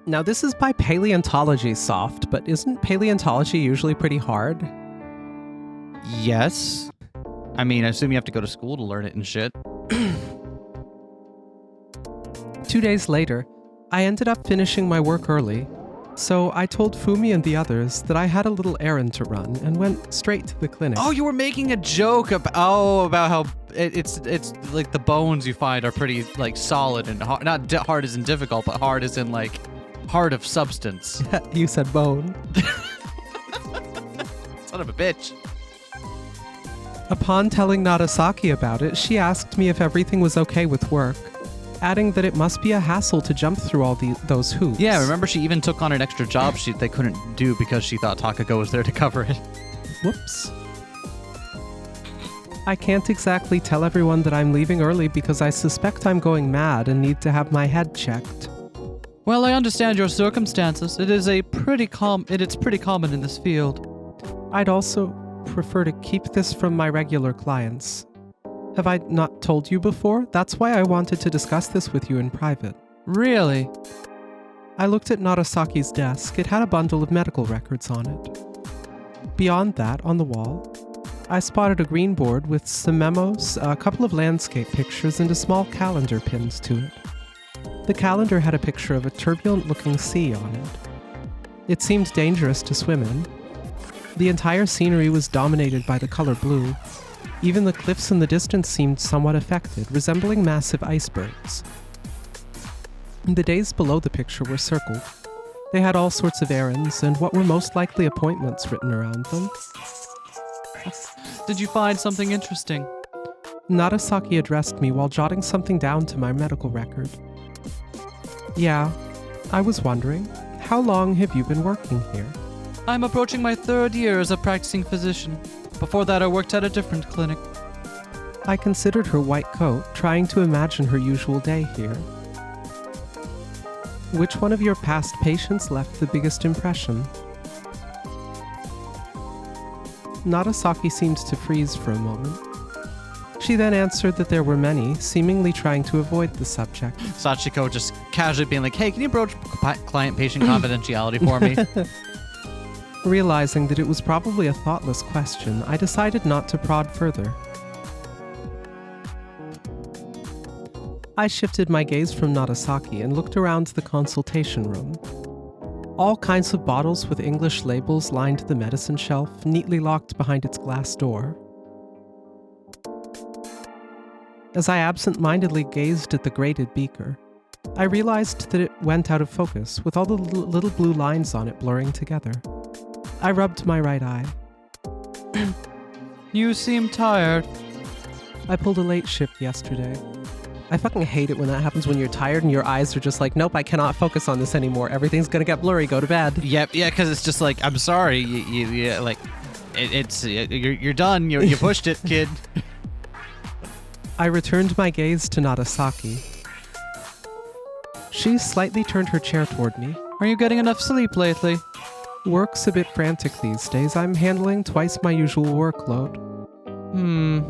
Now this is by Paleontology Soft, but isn't paleontology usually pretty hard? Yes. I mean, I assume you have to go to school to learn it and shit. 2 days later, I ended up finishing my work early, so I told Fumi and the others that I had a little errand to run and went straight to the clinic. Oh, you were making a joke about how it's like the bones you find are pretty like solid and hard, not hard as in difficult, but hard as in like hard of substance. You said bone. Son of a bitch. Upon telling Nagasaki about it, she asked me if everything was okay with work, adding that it must be a hassle to jump through all those hoops. Yeah, remember she even took on an extra job they couldn't do because she thought Takako was there to cover it. Whoops. I can't exactly tell everyone that I'm leaving early because I suspect I'm going mad and need to have my head checked. Well, I understand your circumstances. It's pretty common in this field. I'd also prefer to keep this from my regular clients. Have I not told you before? That's why I wanted to discuss this with you in private. Really? I looked at Nagasaki's desk. It had a bundle of medical records on it. Beyond that, on the wall, I spotted a green board with some memos, a couple of landscape pictures, and a small calendar pinned to it. The calendar had a picture of a turbulent-looking sea on it. It seemed dangerous to swim in. The entire scenery was dominated by the color blue. Even the cliffs in the distance seemed somewhat affected, resembling massive icebergs. The days below the picture were circled. They had all sorts of errands and what were most likely appointments written around them. Did you find something interesting? Nagasaki addressed me while jotting something down to my medical record. Yeah, I was wondering, how long have you been working here? I'm approaching my 3rd year as a practicing physician. Before that, I worked at a different clinic. I considered her white coat, trying to imagine her usual day here. Which one of your past patients left the biggest impression? Nagasaki seemed to freeze for a moment. She then answered that there were many, seemingly trying to avoid the subject. Sachiko just casually being like, hey, can you broach client-patient confidentiality for me? Realizing that it was probably a thoughtless question, I decided not to prod further. I shifted my gaze from Nagasaki and looked around the consultation room. All kinds of bottles with English labels lined the medicine shelf, neatly locked behind its glass door. As I absent-mindedly gazed at the grated beaker, I realized that it went out of focus, with all the little blue lines on it blurring together. I rubbed my right eye. You seem tired. I pulled a late shift yesterday. I fucking hate it when that happens when you're tired and your eyes are just like, nope, I cannot focus on this anymore. Everything's gonna get blurry, go to bed. Yep, yeah, because it's just like, I'm sorry, you're done, you pushed it, kid. I returned my gaze to Nagasaki. She slightly turned her chair toward me. Are you getting enough sleep lately? Work's a bit frantic these days. I'm handling twice my usual workload.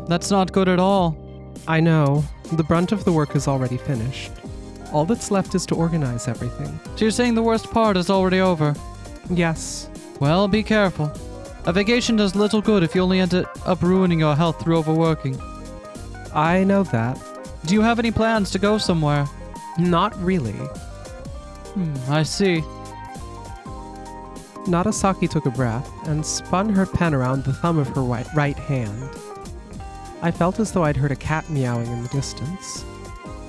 That's not good at all. I know. The brunt of the work is already finished. All that's left is to organize everything. So you're saying the worst part is already over? Yes. Well, be careful. A vacation does little good if you only end up ruining your health through overworking. I know that. Do you have any plans to go somewhere? Not really. I see. Nagasaki took a breath and spun her pen around the thumb of her right hand. I felt as though I'd heard a cat meowing in the distance.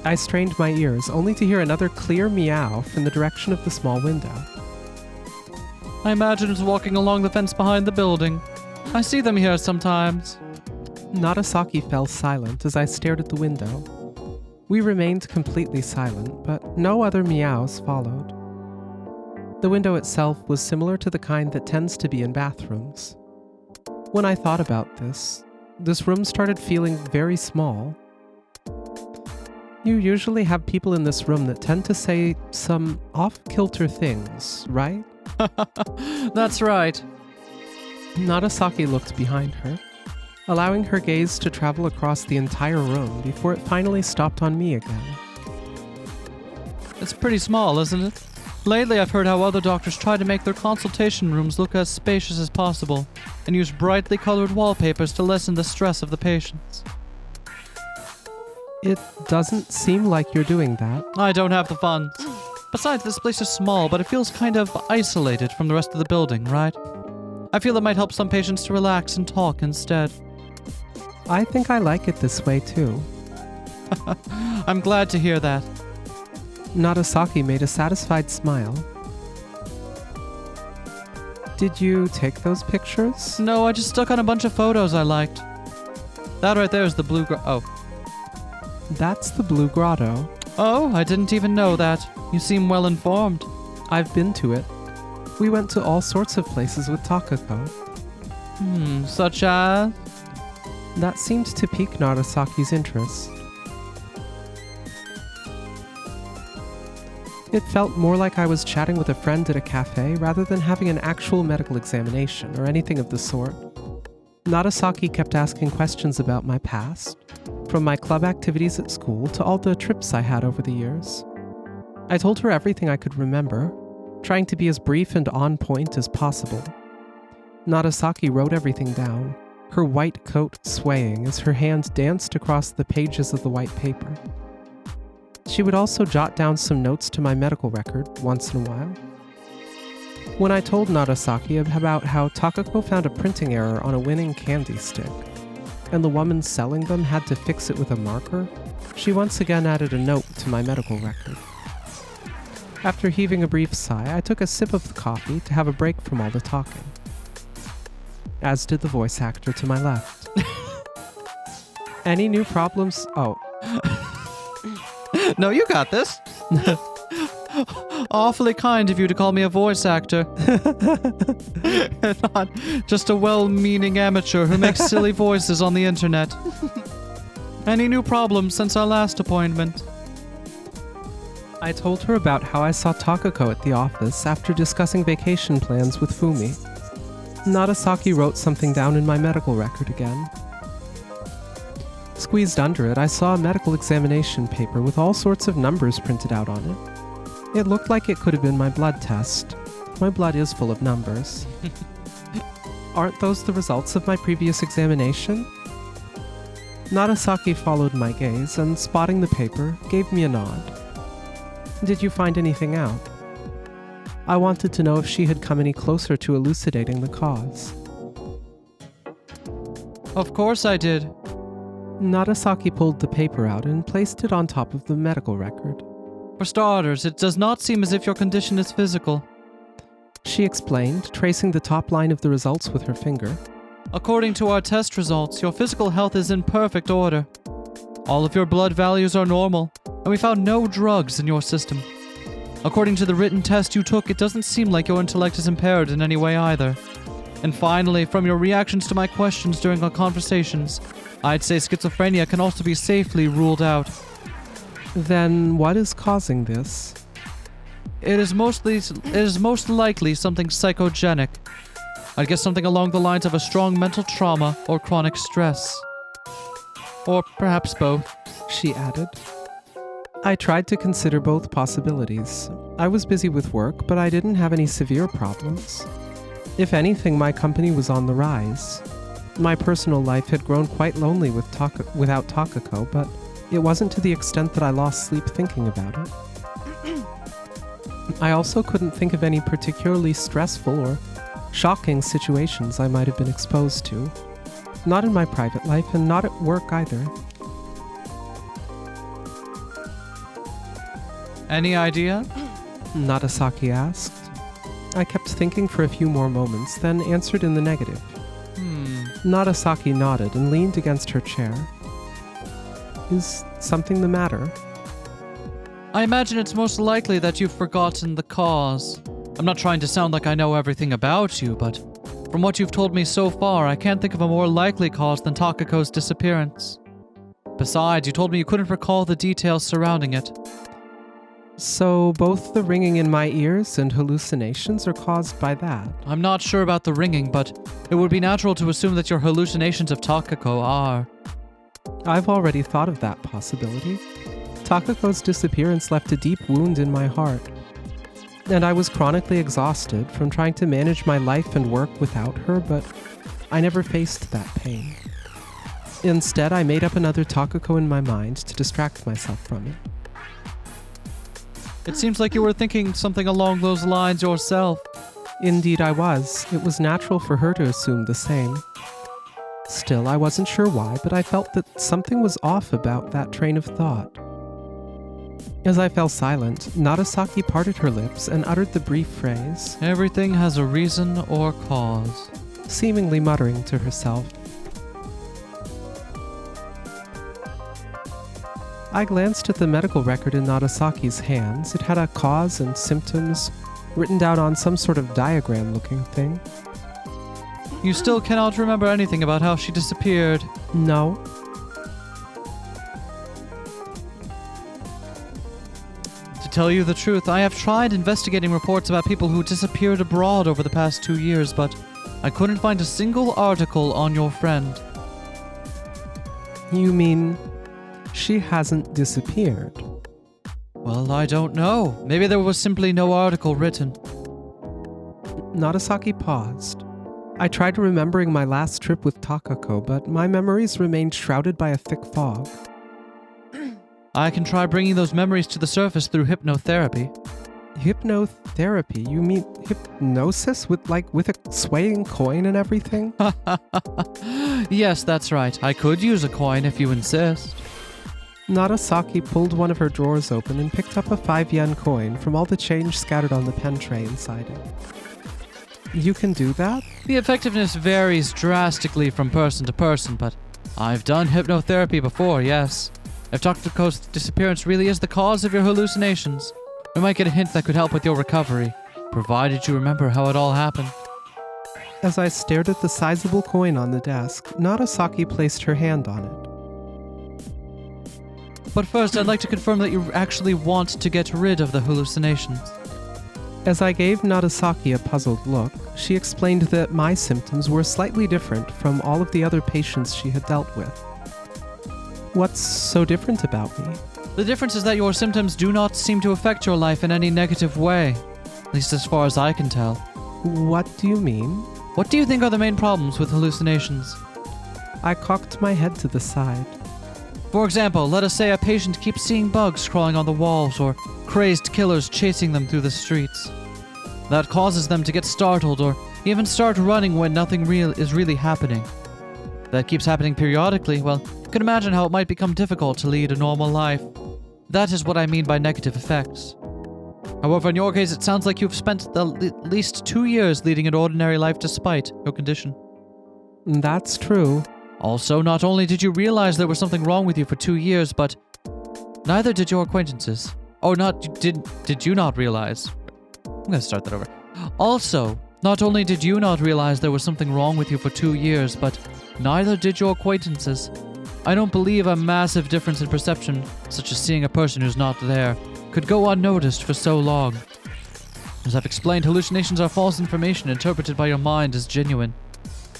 I strained my ears, only to hear another clear meow from the direction of the small window. I imagine it's walking along the fence behind the building. I see them here sometimes. Nagasaki fell silent as I stared at the window. We remained completely silent, but no other meows followed. The window itself was similar to the kind that tends to be in bathrooms. When I thought about this room started feeling very small. You usually have people in this room that tend to say some off-kilter things, right? That's right. Nagasaki looked behind her, allowing her gaze to travel across the entire room before it finally stopped on me again. It's pretty small, isn't it? Lately, I've heard how other doctors try to make their consultation rooms look as spacious as possible and use brightly colored wallpapers to lessen the stress of the patients. It doesn't seem like you're doing that. I don't have the funds. Besides, this place is small, but it feels kind of isolated from the rest of the building, right? I feel it might help some patients to relax and talk instead. I think I like it this way too. I'm glad to hear that. Nagasaki made a satisfied smile. Did you take those pictures? No, I just stuck on a bunch of photos I liked. That right there is the blue oh. That's the Blue Grotto. Oh, I didn't even know that. You seem well informed. I've been to it. We went to all sorts of places with Takako. Such as? That seemed to pique Narasaki's interest. It felt more like I was chatting with a friend at a cafe rather than having an actual medical examination or anything of the sort. Nagasaki kept asking questions about my past, from my club activities at school to all the trips I had over the years. I told her everything I could remember, trying to be as brief and on point as possible. Nagasaki wrote everything down, her white coat swaying as her hand danced across the pages of the white paper. She would also jot down some notes to my medical record once in a while. When I told Nagasaki about how Takako found a printing error on a winning candy stick, and the woman selling them had to fix it with a marker, she once again added a note to my medical record. After heaving a brief sigh, I took a sip of the coffee to have a break from all the talking. As did the voice actor to my left. Any new problems? Oh. No, you got this. Awfully kind of you to call me a voice actor. Not just a well-meaning amateur who makes silly voices on the internet. Any new problems since our last appointment? I told her about how I saw Takako at the office after discussing vacation plans with Fumi. Nagasaki wrote something down in my medical record again. Squeezed under it, I saw a medical examination paper with all sorts of numbers printed out on it. It looked like it could have been my blood test. My blood is full of numbers. Aren't those the results of my previous examination? Nagasaki followed my gaze and, spotting the paper, gave me a nod. Did you find anything out? I wanted to know if she had come any closer to elucidating the cause. Of course I did. Nagasaki pulled the paper out and placed it on top of the medical record. For starters, it does not seem as if your condition is physical. She explained, tracing the top line of the results with her finger. According to our test results, your physical health is in perfect order. All of your blood values are normal, and we found no drugs in your system. According to the written test you took, it doesn't seem like your intellect is impaired in any way either. And finally, from your reactions to my questions during our conversations, I'd say schizophrenia can also be safely ruled out. Then what is causing this? It is most likely something psychogenic. I'd guess something along the lines of a strong mental trauma or chronic stress. Or perhaps both, she added. I tried to consider both possibilities. I was busy with work, but I didn't have any severe problems. If anything, my company was on the rise. My personal life had grown quite lonely without Takako, but it wasn't to the extent that I lost sleep thinking about it. I also couldn't think of any particularly stressful or shocking situations I might have been exposed to. Not in my private life and not at work either. Any idea? Nagasaki asked. I kept thinking for a few more moments, then answered in the negative. Nagasaki nodded and leaned against her chair. Is something the matter? I imagine it's most likely that you've forgotten the cause. I'm not trying to sound like I know everything about you, but from what you've told me so far, I can't think of a more likely cause than Takako's disappearance. Besides, you told me you couldn't recall the details surrounding it. So both the ringing in my ears and hallucinations are caused by that? I'm not sure about the ringing, but it would be natural to assume that your hallucinations of Takako are. I've already thought of that possibility. Takako's disappearance left a deep wound in my heart. And I was chronically exhausted from trying to manage my life and work without her, but I never faced that pain. Instead, I made up another Takako in my mind to distract myself from it. It seems like you were thinking something along those lines yourself. Indeed I was. It was natural for her to assume the same. Still, I wasn't sure why, but I felt that something was off about that train of thought. As I fell silent, Narasaki parted her lips and uttered the brief phrase, "Everything has a reason or cause," seemingly muttering to herself. I glanced at the medical record in Narasaki's hands. It had a cause and symptoms written down on some sort of diagram-looking thing. You still cannot remember anything about how she disappeared. No. To tell you the truth, I have tried investigating reports about people who disappeared abroad over the past 2 years, but I couldn't find a single article on your friend. You mean she hasn't disappeared? Well, I don't know. Maybe there was simply no article written. Narasaki paused. I tried remembering my last trip with Takako, but my memories remained shrouded by a thick fog. I can try bringing those memories to the surface through hypnotherapy. Hypnotherapy? You mean hypnosis with a swaying coin and everything? Yes, that's right. I could use a coin if you insist. Narasaki pulled one of her drawers open and picked up a 5-yen coin from all the change scattered on the pen tray inside it. You can do that? The effectiveness varies drastically from person to person, but I've done hypnotherapy before, yes. If Tako's disappearance really is the cause of your hallucinations, we might get a hint that could help with your recovery, provided you remember how it all happened. As I stared at the sizable coin on the desk, Narasaki placed her hand on it. But first, I'd like to confirm that you actually want to get rid of the hallucinations. As I gave Narasaki a puzzled look, she explained that my symptoms were slightly different from all of the other patients she had dealt with. What's so different about me? The difference is that your symptoms do not seem to affect your life in any negative way, at least as far as I can tell. What do you mean? What do you think are the main problems with hallucinations? I cocked my head to the side. For example, let us say a patient keeps seeing bugs crawling on the walls or crazed killers chasing them through the streets. That causes them to get startled or even start running when nothing real is really happening. That keeps happening periodically. Well, you can imagine how it might become difficult to lead a normal life. That is what I mean by negative effects. However, in your case, it sounds like you've spent at least 2 years leading an ordinary life despite your condition. That's true. Also, not only did you realize there was something wrong with you for 2 years, but neither did your acquaintances. Oh, did you not realize? I'm gonna start that over. Also, not only did you not realize there was something wrong with you for 2 years, but neither did your acquaintances. I don't believe a massive difference in perception, such as seeing a person who's not there, could go unnoticed for so long. As I've explained, hallucinations are false information interpreted by your mind as genuine.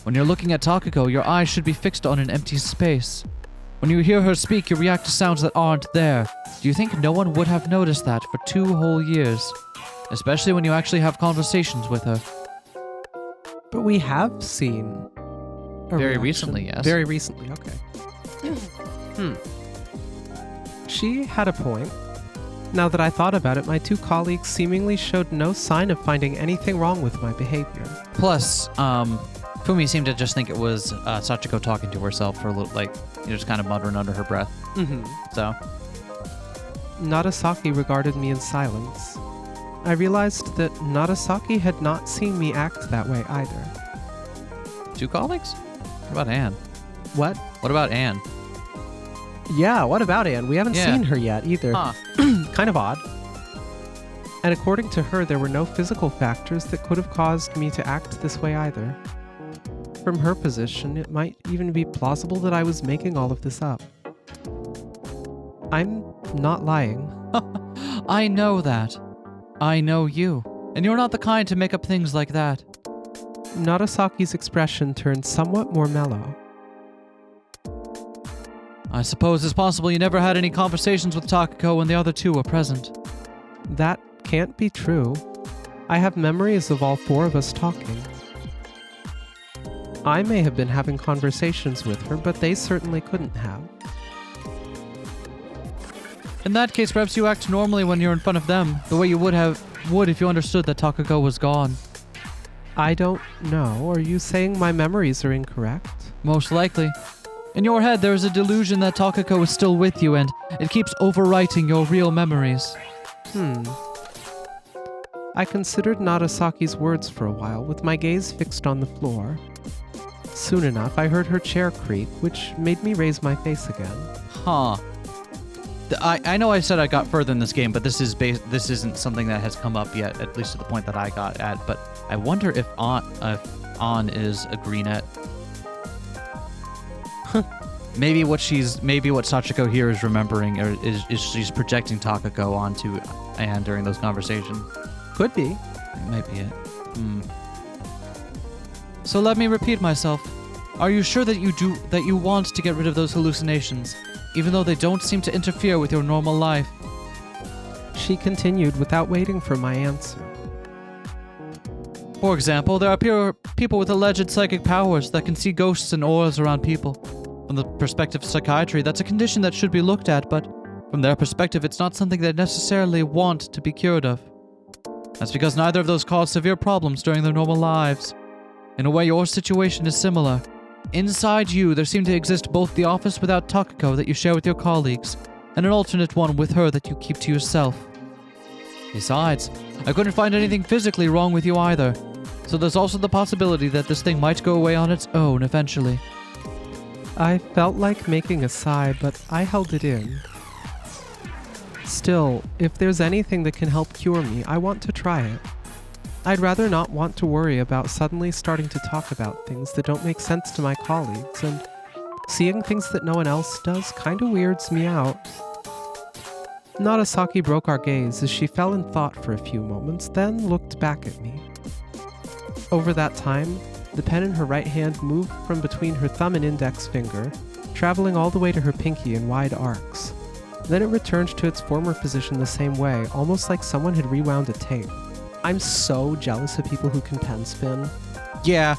When you're looking at Takako, your eyes should be fixed on an empty space. When you hear her speak, you react to sounds that aren't there. Do you think no one would have noticed that for 2 whole years? Especially when you actually have conversations with her. But we have seen a Very reaction. recently, yes. Very recently, okay. She had a point. Now that I thought about it, my 2 colleagues seemingly showed no sign of finding anything wrong with my behavior. Plus, Fumi seemed to just think it was Sachiko talking to herself for a little, just kind of muttering under her breath. So. Narasaki regarded me in silence. I realized that Narasaki had not seen me act that way either. 2 colleagues? What about Anne? What? What about Anne? Yeah, what about Anne? We haven't seen her yet either. Huh. Kind of odd. And according to her, there were no physical factors that could have caused me to act this way either. From her position, it might even be plausible that I was making all of this up. I'm not lying. I know that. I know you. And you're not the kind to make up things like that. Narasaki's expression turned somewhat more mellow. I suppose it's possible you never had any conversations with Takako when the other 2 were present. That can't be true. I have memories of all four of us talking. I may have been having conversations with her, but they certainly couldn't have. In that case, perhaps you act normally when you're in front of them, the way you would if you understood that Takako was gone. I don't know. Are you saying my memories are incorrect? Most likely. In your head, there is a delusion that Takako is still with you, and it keeps overwriting your real memories. I considered Narasaki's words for a while, with my gaze fixed on the floor. Soon enough, I heard her chair creak, which made me raise my face again. Huh. I know I said I got further in this game, but this isn't something that has come up yet, at least to the point that I got at. But I wonder if An is a greenette. Maybe what Sachiko here is remembering, or is she's projecting Takako onto Anne during those conversations. Could be. That might be it. So let me repeat myself. Are you sure that you want to get rid of those hallucinations, even though they don't seem to interfere with your normal life? She continued without waiting for my answer. For example, there are people with alleged psychic powers that can see ghosts and auras around people. From the perspective of psychiatry, that's a condition that should be looked at, but from their perspective, it's not something they necessarily want to be cured of. That's because neither of those cause severe problems during their normal lives. In a way, your situation is similar. Inside you, there seem to exist both the office without Takako that you share with your colleagues, and an alternate one with her that you keep to yourself. Besides, I couldn't find anything physically wrong with you either, so there's also the possibility that this thing might go away on its own eventually. I felt like making a sigh, but I held it in. Still, if there's anything that can help cure me, I want to try it. I'd rather not want to worry about suddenly starting to talk about things that don't make sense to my colleagues, and seeing things that no one else does kinda weirds me out. Narasaki broke our gaze as she fell in thought for a few moments, then looked back at me. Over that time, the pen in her right hand moved from between her thumb and index finger, traveling all the way to her pinky in wide arcs. Then it returned to its former position the same way, almost like someone had rewound a tape. I'm so jealous of people who can pen spin. Yeah,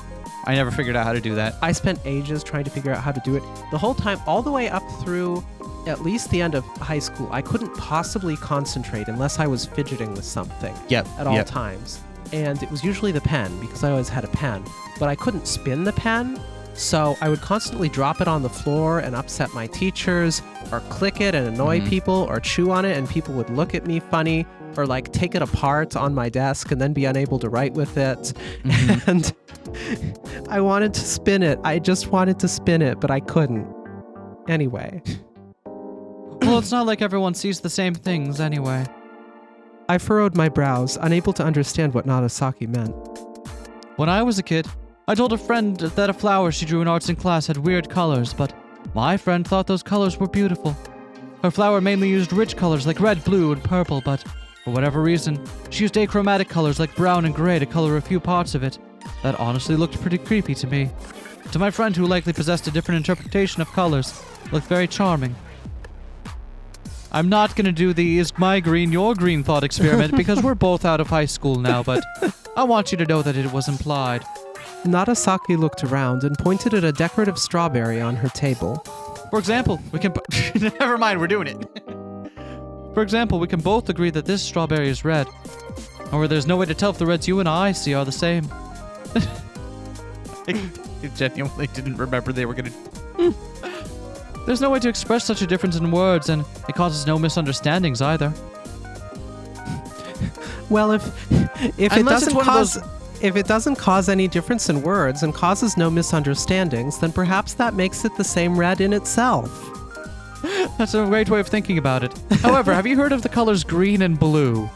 I never figured out how to do that. I spent ages trying to figure out how to do it. The whole time, all the way up through at least the end of high school, I couldn't possibly concentrate unless I was fidgeting with something at all times. And it was usually the pen, because I always had a pen. But I couldn't spin the pen, so I would constantly drop it on the floor and upset my teachers, or click it and annoy people, or chew on it and people would look at me funny, or like take it apart on my desk and then be unable to write with it. And I wanted to spin it. I just wanted to spin it, but I couldn't. Anyway. Well, it's not like everyone sees the same things anyway. I furrowed my brows, unable to understand what Narasaki meant. When I was a kid, I told a friend that a flower she drew in arts in class had weird colors, but my friend thought those colors were beautiful. Her flower mainly used rich colors like red, blue, and purple, but for whatever reason, she used achromatic colors like brown and gray to color a few parts of it. That honestly looked pretty creepy to me. To my friend, who likely possessed a different interpretation of colors, it looked very charming. I'm not gonna do the is my green your green thought experiment because we're both out of high school now, but I want you to know that it was implied. Narasaki looked around and pointed at a decorative strawberry on her table. For example, we can... Never mind, we're doing it. For example, we can both agree that this strawberry is red. However, there's no way to tell if the reds you and I see are the same. I genuinely didn't remember they were gonna... There's no way to express such a difference in words, and it causes no misunderstandings either. Well, if it doesn't cause any difference in words and causes no misunderstandings, then perhaps that makes it the same red in itself. That's a great way of thinking about it. However, have you heard of the colors green and blue?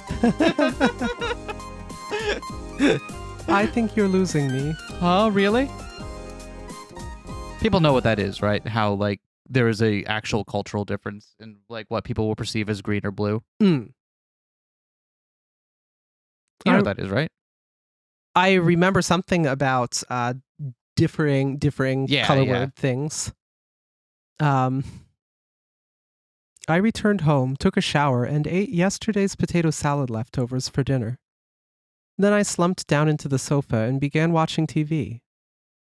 I think you're losing me. Oh, really? People know what that is, right? How, like, there is a actual cultural difference in, like, what people will perceive as green or blue. You know what that is, right? I remember something about differing color word things. I returned home, took a shower, and ate yesterday's potato salad leftovers for dinner. Then I slumped down into the sofa and began watching TV.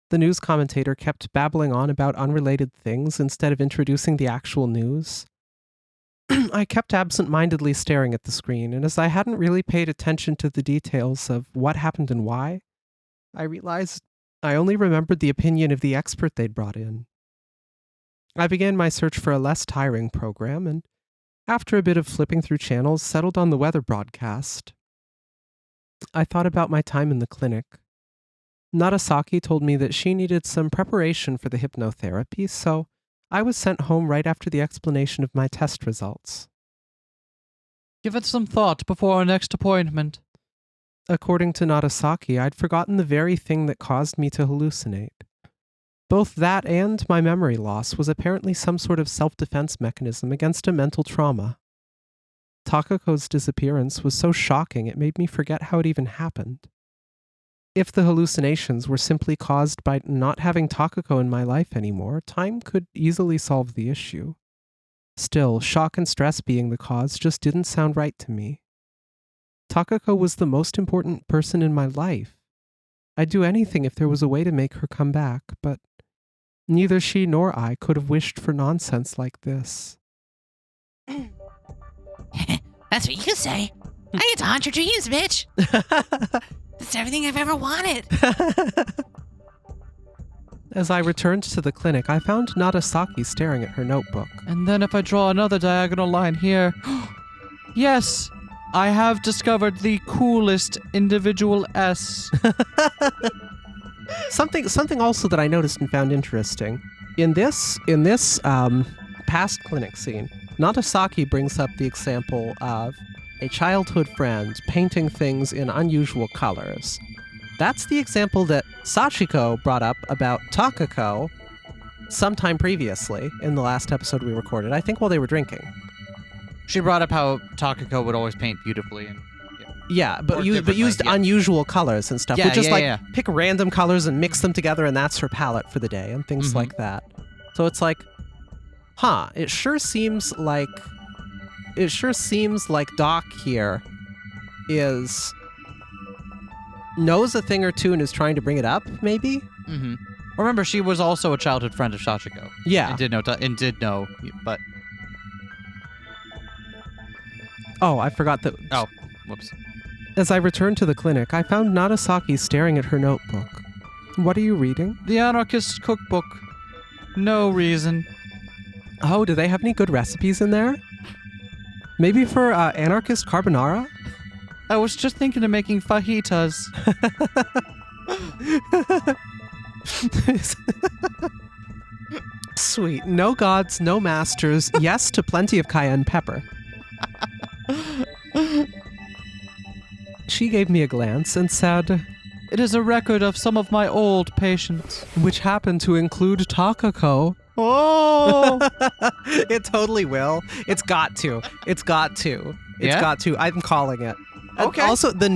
The news commentator kept babbling on about unrelated things instead of introducing the actual news. I kept absent-mindedly staring at the screen, and as I hadn't really paid attention to the details of what happened and why, I realized I only remembered the opinion of the expert they'd brought in. I began my search for a less tiring program, and after a bit of flipping through channels, settled on the weather broadcast. I thought about my time in the clinic. Narasaki told me that she needed some preparation for the hypnotherapy, so I was sent home right after the explanation of my test results. Give it some thought before our next appointment. According to Narasaki, I'd forgotten the very thing that caused me to hallucinate. Both that and my memory loss was apparently some sort of self-defense mechanism against a mental trauma. Takako's disappearance was so shocking it made me forget how it even happened. If the hallucinations were simply caused by not having Takako in my life anymore, time could easily solve the issue. Still, shock and stress being the cause just didn't sound right to me. Takako was the most important person in my life. I'd do anything if there was a way to make her come back, but neither she nor I could have wished for nonsense like this. That's what you say. I get to haunt your dreams, bitch. That's everything I've ever wanted. As I returned to the clinic, I found Narasaki staring at her notebook. And then if I draw another diagonal line here... Yes! I have discovered the coolest individual S. Something also that I noticed and found interesting. In this past clinic scene, Narasaki brings up the example of a childhood friend painting things in unusual colors. That's the example that Sachiko brought up about Takako sometime previously in the last episode we recorded, I think while they were drinking. She brought up how Takako would always paint beautifully and Yeah, but used unusual colors and stuff. Yeah, Would just pick random colors and mix them together, and that's her palette for the day and things like that. So it's like, it sure seems like Doc here knows a thing or two and is trying to bring it up, maybe? Mm-hmm. Remember, she was also a childhood friend of Sachiko. Yeah. And did know, but... Oh, I forgot that... Oh, whoops. As I returned to the clinic, I found Narasaki staring at her notebook. What are you reading? The Anarchist Cookbook. No reason. Oh, do they have any good recipes in there? Maybe for Anarchist Carbonara? I was just thinking of making fajitas. Sweet. No gods, no masters. Yes to plenty of cayenne pepper. She gave me a glance and said, It is a record of some of my old patients. Which happen to include Takako. Oh! It totally will. It's got to. It's got to. It's Yeah? got to. I'm calling it. Okay. Also, the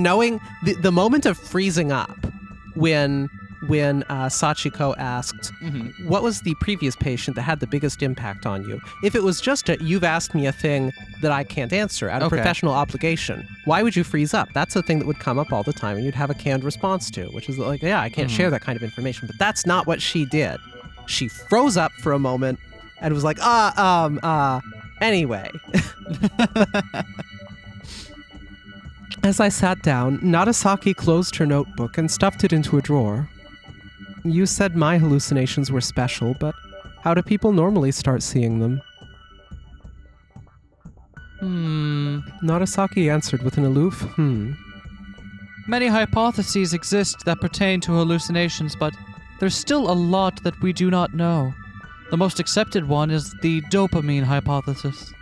the moment of freezing up when Sachiko asked, what was the previous patient that had the biggest impact on you? If it was just you've asked me a thing that I can't answer out of Okay. professional obligation, why would you freeze up? That's a thing that would come up all the time and you'd have a canned response to, which is like, yeah, I can't share that kind of information. But that's not what she did. She froze up for a moment and was like, anyway. As I sat down, Narasaki closed her notebook and stuffed it into a drawer. You said my hallucinations were special, but how do people normally start seeing them? Narasaki answered with an aloof, Many hypotheses exist that pertain to hallucinations, but there's still a lot that we do not know. The most accepted one is the dopamine hypothesis.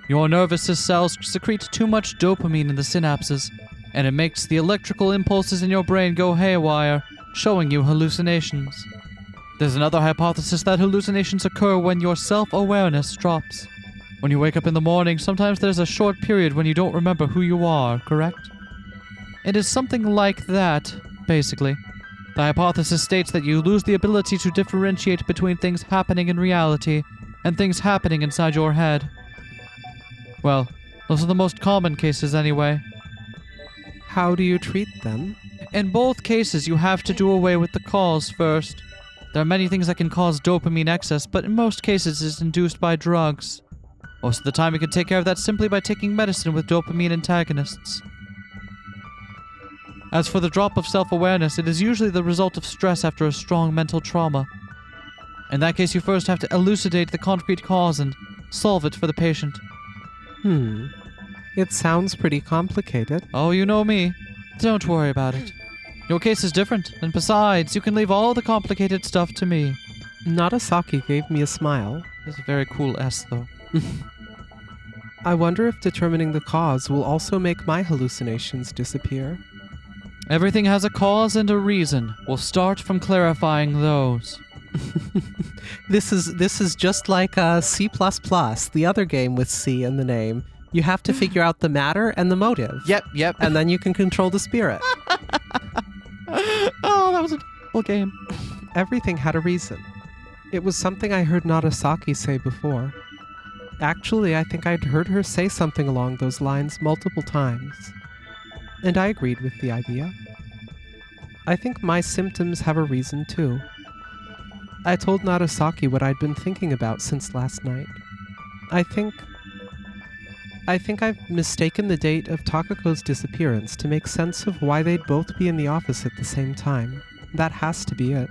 Your nervous cells secrete too much dopamine in the synapses, and it makes the electrical impulses in your brain go haywire, showing you hallucinations. There's another hypothesis that hallucinations occur when your self-awareness drops. When you wake up in the morning, sometimes there's a short period when you don't remember who you are, correct? It is something like that, basically. The hypothesis states that you lose the ability to differentiate between things happening in reality and things happening inside your head. Well, those are the most common cases anyway. How do you treat them? In both cases, you have to do away with the cause first. There are many things that can cause dopamine excess, but in most cases it's induced by drugs. Most of the time we can take care of that simply by taking medicine with dopamine antagonists. As for the drop of self-awareness, it is usually the result of stress after a strong mental trauma. In that case, you first have to elucidate the concrete cause and solve it for the patient. It sounds pretty complicated. Oh, you know me. Don't worry about it. Your case is different, and besides, you can leave all the complicated stuff to me. Nagasaki gave me a smile. It's a very cool S, though. I wonder if determining the cause will also make my hallucinations disappear. Everything has a cause and a reason. We'll start from clarifying those. This is just like C++, the other game with C in the name. You have to figure out the matter and the motive. Yep. And then you can control the spirit. Oh, that was a terrible game. Everything had a reason. It was something I heard Nagasaki say before. Actually, I think I'd heard her say something along those lines multiple times. And I agreed with the idea. I think my symptoms have a reason too. I told Nagasaki what I'd been thinking about since last night. I think I've mistaken the date of Takako's disappearance to make sense of why they'd both be in the office at the same time. That has to be it.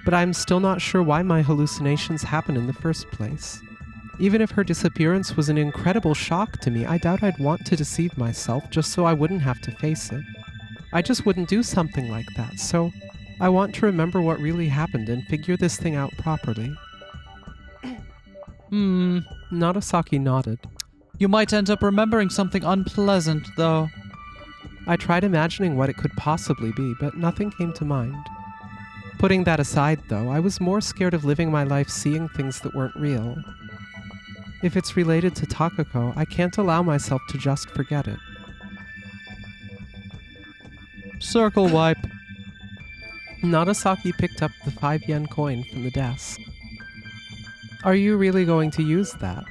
But I'm still not sure why my hallucinations happen in the first place. Even if her disappearance was an incredible shock to me, I doubt I'd want to deceive myself just so I wouldn't have to face it. I just wouldn't do something like that, so I want to remember what really happened and figure this thing out properly. Nagasaki nodded. You might end up remembering something unpleasant, though. I tried imagining what it could possibly be, but nothing came to mind. Putting that aside, though, I was more scared of living my life seeing things that weren't real. If it's related to Takako, I can't allow myself to just forget it. Circle wipe. Nagasaki picked up the 5-yen coin from the desk. Are you really going to use that?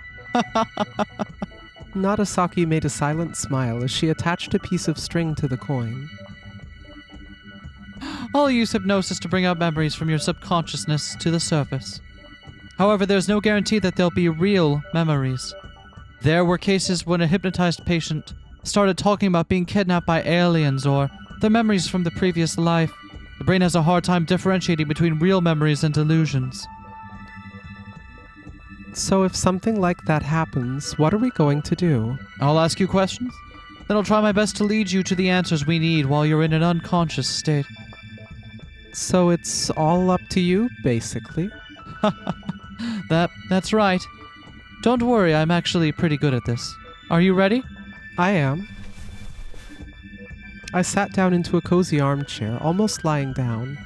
Nagasaki made a silent smile as she attached a piece of string to the coin. I'll use hypnosis to bring out memories from your subconsciousness to the surface. However, there's no guarantee that they'll be real memories. There were cases when a hypnotized patient started talking about being kidnapped by aliens or their memories from the previous life. The brain has a hard time differentiating between real memories and illusions. So if something like that happens, what are we going to do? I'll ask you questions, then I'll try my best to lead you to the answers we need while you're in an unconscious state. So it's all up to you, basically? That's right. Don't worry, I'm actually pretty good at this. Are you ready? I am. I sat down into a cozy armchair, almost lying down.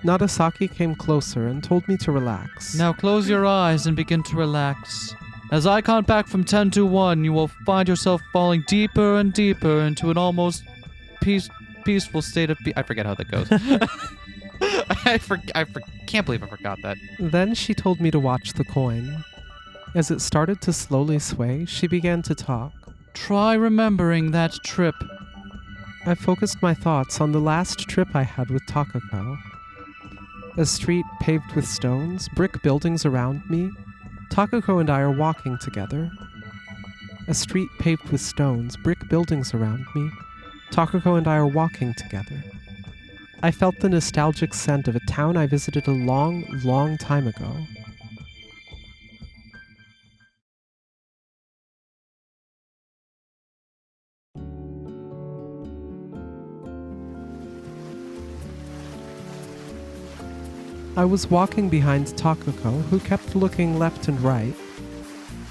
Nagasaki came closer and told me to relax. Now close your eyes and begin to relax. As I count back from 10 to 1, you will find yourself falling deeper and deeper into an almost peaceful state of I forget how that goes. Can't believe I forgot that. Then she told me to watch the coin. As it started to slowly sway, she began to talk. Try remembering that trip. I focused my thoughts on the last trip I had with Takako. A street paved with stones, brick buildings around me. Takako and I are walking together. A street paved with stones, brick buildings around me. Takako and I are walking together. I felt the nostalgic scent of a town I visited a long, long time ago. I was walking behind Takako, who kept looking left and right.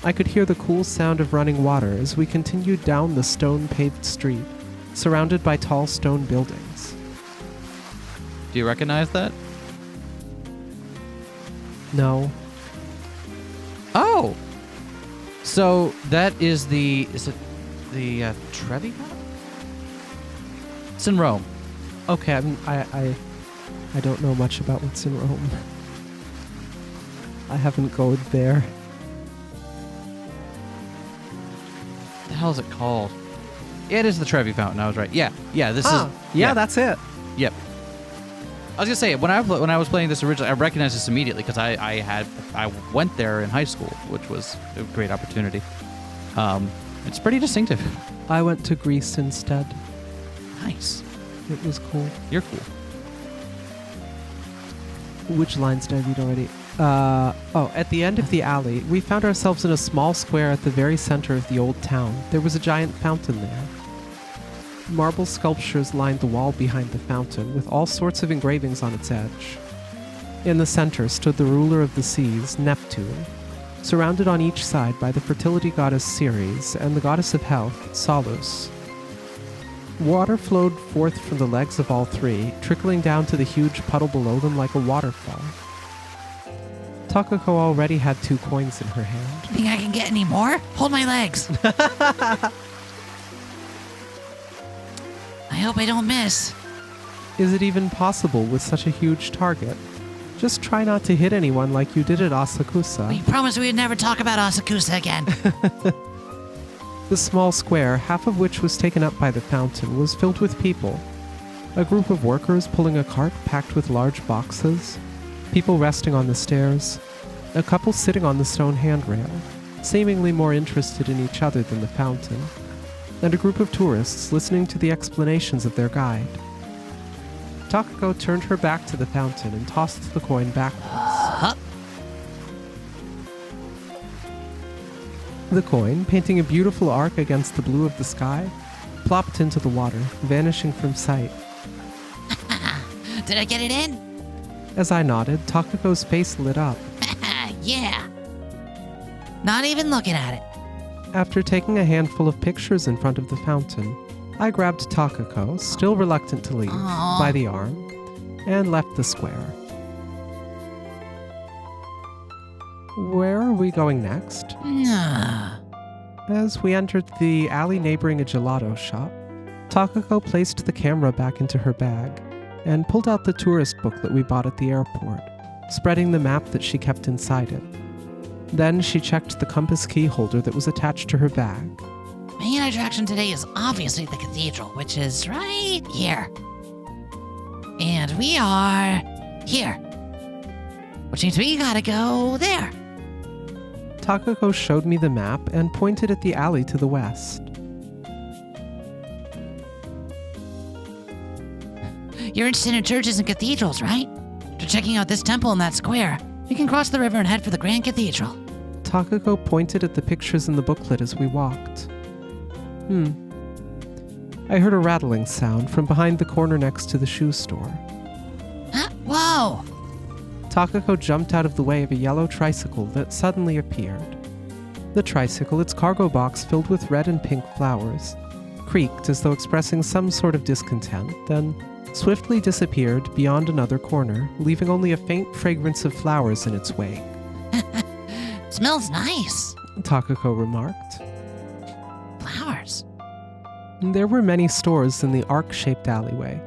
I could hear the cool sound of running water as we continued down the stone-paved street, surrounded by tall stone buildings. Do you recognize that? No. Oh! So that is the Trevi? It's in Rome. Okay, I don't know much about what's in Rome. I haven't gone there. What the hell is it called? It is the Trevi Fountain. I was right. Yeah. This is. Yeah, that's it. Yep. I was gonna say when I was playing this originally, I recognized this immediately because I went there in high school, which was a great opportunity. It's pretty distinctive. I went to Greece instead. Nice. It was cool. You're cool. Which lines did I read already? At the end of the alley, we found ourselves in a small square at the very center of the old town. There was a giant fountain there. Marble sculptures lined the wall behind the fountain, with all sorts of engravings on its edge. In the center stood the ruler of the seas, Neptune, surrounded on each side by the fertility goddess Ceres and the goddess of health, Salus. Water flowed forth from the legs of all three, trickling down to the huge puddle below them like a waterfall. Takako already had 2 coins in her hand. Think I can get any more? Hold my legs. I hope I don't miss. Is it even possible with such a huge target? Just try not to hit anyone like you did at Asakusa. We promised we would never talk about Asakusa again. The small square, half of which was taken up by the fountain, was filled with people. A group of workers pulling a cart packed with large boxes, people resting on the stairs, a couple sitting on the stone handrail, seemingly more interested in each other than the fountain, and a group of tourists listening to the explanations of their guide. Takako turned her back to the fountain and tossed the coin backwards. The coin, painting a beautiful arc against the blue of the sky, plopped into the water, vanishing from sight. Did I get it in? As I nodded, Takako's face lit up. Yeah. Not even looking at it. After taking a handful of pictures in front of the fountain, I grabbed Takako, still reluctant to leave, by the arm, and left the square. Where are we going next? As we entered the alley neighboring a gelato shop, Takako placed the camera back into her bag and pulled out the tourist booklet we bought at the airport, spreading the map that she kept inside it. Then she checked the compass key holder that was attached to her bag. Main attraction today is obviously the cathedral, which is right here. And we are here. Which means we gotta go there. Takako showed me the map and pointed at the alley to the west. You're interested in churches and cathedrals, right? After checking out this temple and that square, you can cross the river and head for the Grand Cathedral. Takako pointed at the pictures in the booklet as we walked. I heard a rattling sound from behind the corner next to the shoe store. Whoa! Takako jumped out of the way of a yellow tricycle that suddenly appeared. The tricycle, its cargo box filled with red and pink flowers, creaked as though expressing some sort of discontent, then swiftly disappeared beyond another corner, leaving only a faint fragrance of flowers in its wake. Smells nice. Takako remarked. Flowers. There were many stores in the arc-shaped alleyway,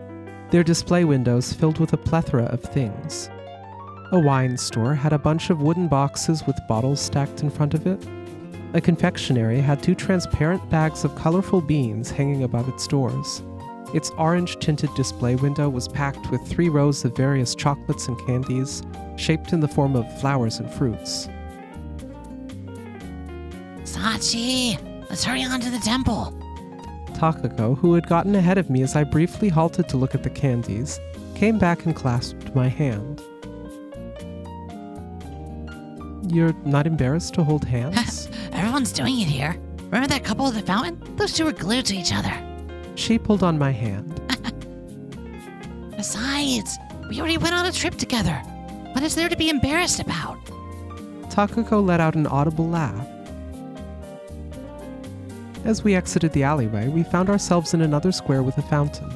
their display windows filled with a plethora of things. A wine store had a bunch of wooden boxes with bottles stacked in front of it. A confectionery had 2 transparent bags of colorful beans hanging above its doors. Its orange-tinted display window was packed with 3 rows of various chocolates and candies, shaped in the form of flowers and fruits. Sachi, let's hurry on to the temple. Takako, who had gotten ahead of me as I briefly halted to look at the candies, came back and clasped my hand. You're not embarrassed to hold hands? Everyone's doing it here. Remember that couple at the fountain? Those 2 were glued to each other. She pulled on my hand. Besides, we already went on a trip together. What is there to be embarrassed about? Takako let out an audible laugh. As we exited the alleyway, we found ourselves in another square with a fountain.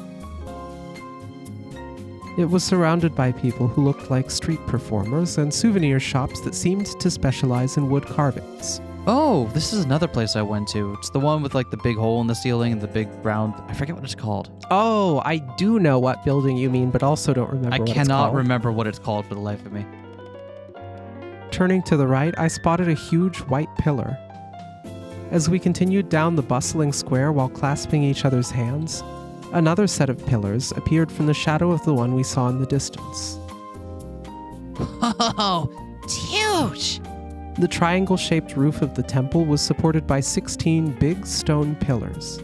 It was surrounded by people who looked like street performers and souvenir shops that seemed to specialize in wood carvings. Oh, this is another place I went to. It's the one with like the big hole in the ceiling and the big round. I forget what it's called. Oh, I do know what building you mean, but also don't remember I what it's called. cannot remember what it's called for the life of me. Turning to the right, I spotted a huge white pillar. As we continued down the bustling square while clasping each other's hands, another set of pillars appeared from the shadow of the one we saw in the distance. Whoa, it's huge! The triangle-shaped roof of the temple was supported by 16 big stone pillars.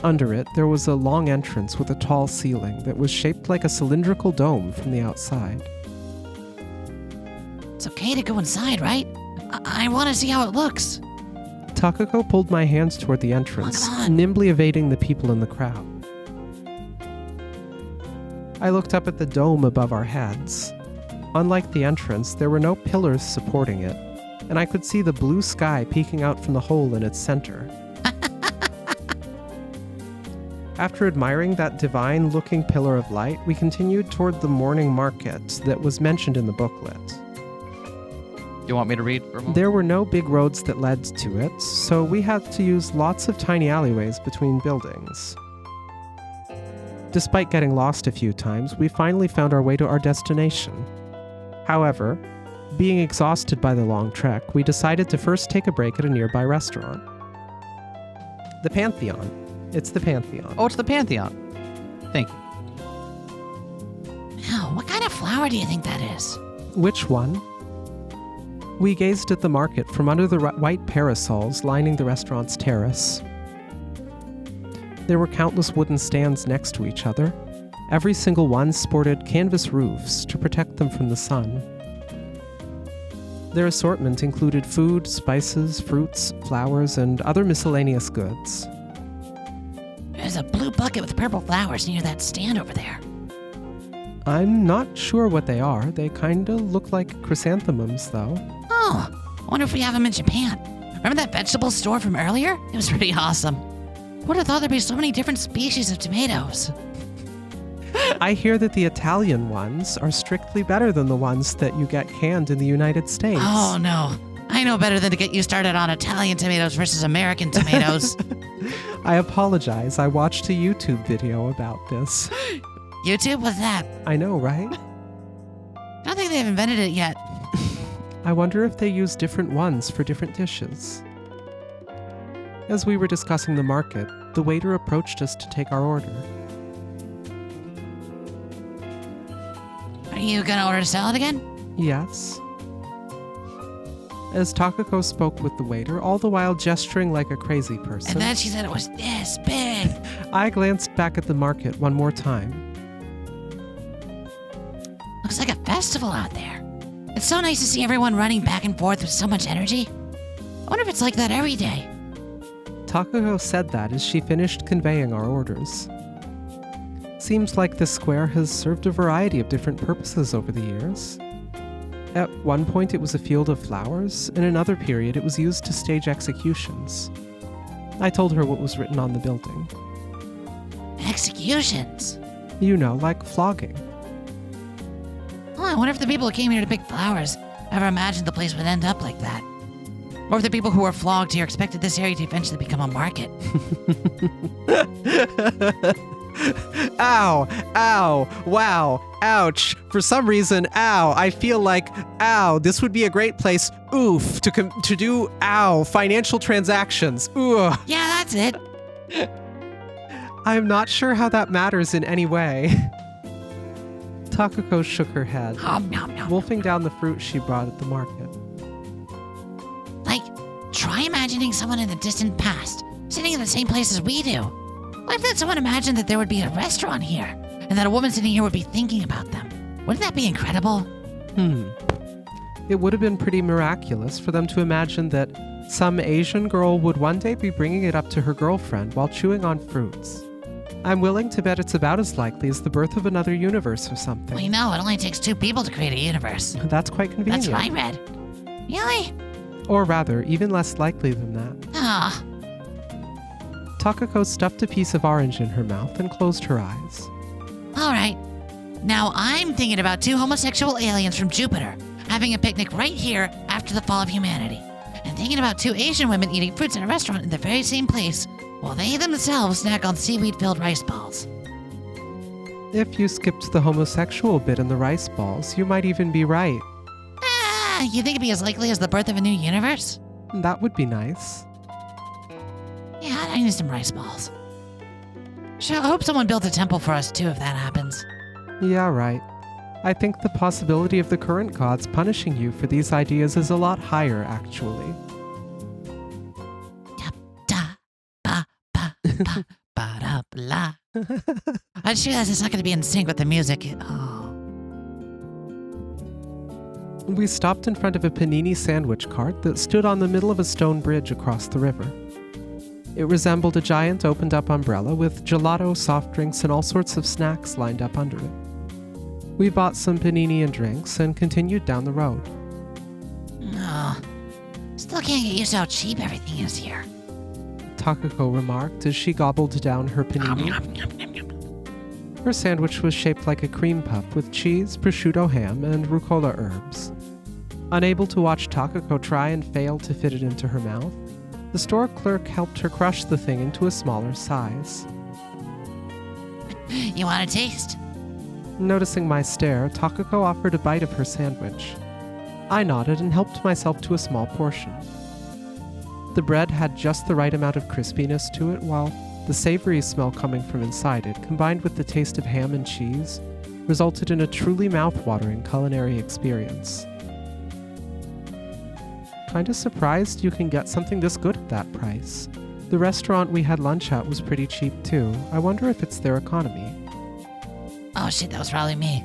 Under it, there was a long entrance with a tall ceiling that was shaped like a cylindrical dome from the outside. It's okay to go inside, right? I want to see how it looks. Takako pulled my hands toward the entrance, Come on. nimbly evading the people in the crowd. I looked up at the dome above our heads. Unlike the entrance, there were no pillars supporting it, and I could see the blue sky peeking out from the hole in its center. After admiring that divine-looking pillar of light, we continued toward the morning market that was mentioned in the booklet. You want me to read for a moment? There were no big roads that led to it, so we had to use lots of tiny alleyways between buildings. Despite getting lost a few times, we finally found our way to our destination. However, being exhausted by the long trek, we decided to first take a break at a nearby restaurant. The Pantheon. It's the Pantheon. Oh, it's the Pantheon. Thank you. Wow, what kind of flower do you think that is? Which one? We gazed at the market from under the white parasols lining the restaurant's terrace. There were countless wooden stands next to each other. Every single one sported canvas roofs to protect them from the sun. Their assortment included food, spices, fruits, flowers, and other miscellaneous goods. There's a blue bucket with purple flowers near that stand over there. I'm not sure what they are. They kinda look like chrysanthemums, though. Oh, I wonder if we have them in Japan. Remember that vegetable store from earlier? It was pretty awesome. Would have thought there'd be so many different species of tomatoes. I hear that the Italian ones are strictly better than the ones that you get canned in the United States. Oh no, I know better than to get you started on Italian tomatoes versus American tomatoes. I apologize. I watched a YouTube video about this. YouTube, what's that? I know, right? I don't think they've invented it yet. I wonder if they use different ones for different dishes. As we were discussing the market, the waiter approached us to take our order. Are you gonna order salad again? Yes. As Takako spoke with the waiter, all the while gesturing like a crazy person, And then she said it was this big. I glanced back at the market one more time. Looks like a festival out there. It's so nice to see everyone running back and forth with so much energy. I wonder if it's like that every day. Takako said that as she finished conveying our orders. Seems like this square has served a variety of different purposes over the years. At one point it was a field of flowers, in another period it was used to stage executions. I told her what was written on the building. Executions. You know, like flogging. Oh, I wonder if the people who came here to pick flowers ever imagined the place would end up like that. Or if the people who were flogged here expected this area to eventually become a market. Ow, ow, wow, ouch. For some reason, ow, I feel like, ow, this would be a great place, oof, to do, ow, financial transactions, ooh. Yeah, that's it. I'm not sure how that matters in any way. Takako shook her head, Nom, nom, nom. wolfing down the fruit she brought at the market. Like, try imagining someone in the distant past, sitting in the same place as we do. What if someone imagined that there would be a restaurant here, and that a woman sitting here would be thinking about them? Wouldn't that be incredible? It would have been pretty miraculous for them to imagine that some Asian girl would one day be bringing it up to her girlfriend while chewing on fruits. I'm willing to bet it's about as likely as the birth of another universe or something. Well, you know, it only takes 2 people to create a universe. That's quite convenient. That's what I read. Really? Or rather, even less likely than that. Ah, Takako stuffed a piece of orange in her mouth and closed her eyes. all right. Now I'm thinking about 2 homosexual aliens from Jupiter having a picnic right here after the fall of humanity. And thinking about 2 Asian women eating fruits in a restaurant in the very same place while they themselves snack on seaweed-filled rice balls. If you skipped the homosexual bit in the rice balls, you might even be right. Ah, you think it'd be as likely as the birth of a new universe? That would be nice. I need some rice balls. Sure, I hope someone built a temple for us too if that happens. Yeah, right. I think the possibility of the current gods punishing you for these ideas is a lot higher, actually. Ba-da-ba-la. I just realized it's not going to be in sync with the music. Oh. We stopped in front of a panini sandwich cart that stood on the middle of a stone bridge across the river. It resembled a giant opened-up umbrella with gelato, soft drinks, and all sorts of snacks lined up under it. We bought some panini and drinks and continued down the road. Oh. Still can't get used to how cheap everything is here. Takako remarked as she gobbled down her panini. Her sandwich was shaped like a cream puff with cheese, prosciutto ham, and rucola herbs. Unable to watch Takako try and fail to fit it into her mouth, the store clerk helped her crush the thing into a smaller size. You want a taste? Noticing my stare, Takako offered a bite of her sandwich. I nodded and helped myself to a small portion. The bread had just the right amount of crispiness to it, while the savory smell coming from inside it, combined with the taste of ham and cheese, resulted in a truly mouth-watering culinary experience. Kinda surprised you can get something this good at that price. The restaurant we had lunch at was pretty cheap too. I wonder if it's their economy. Oh shit, that was probably me.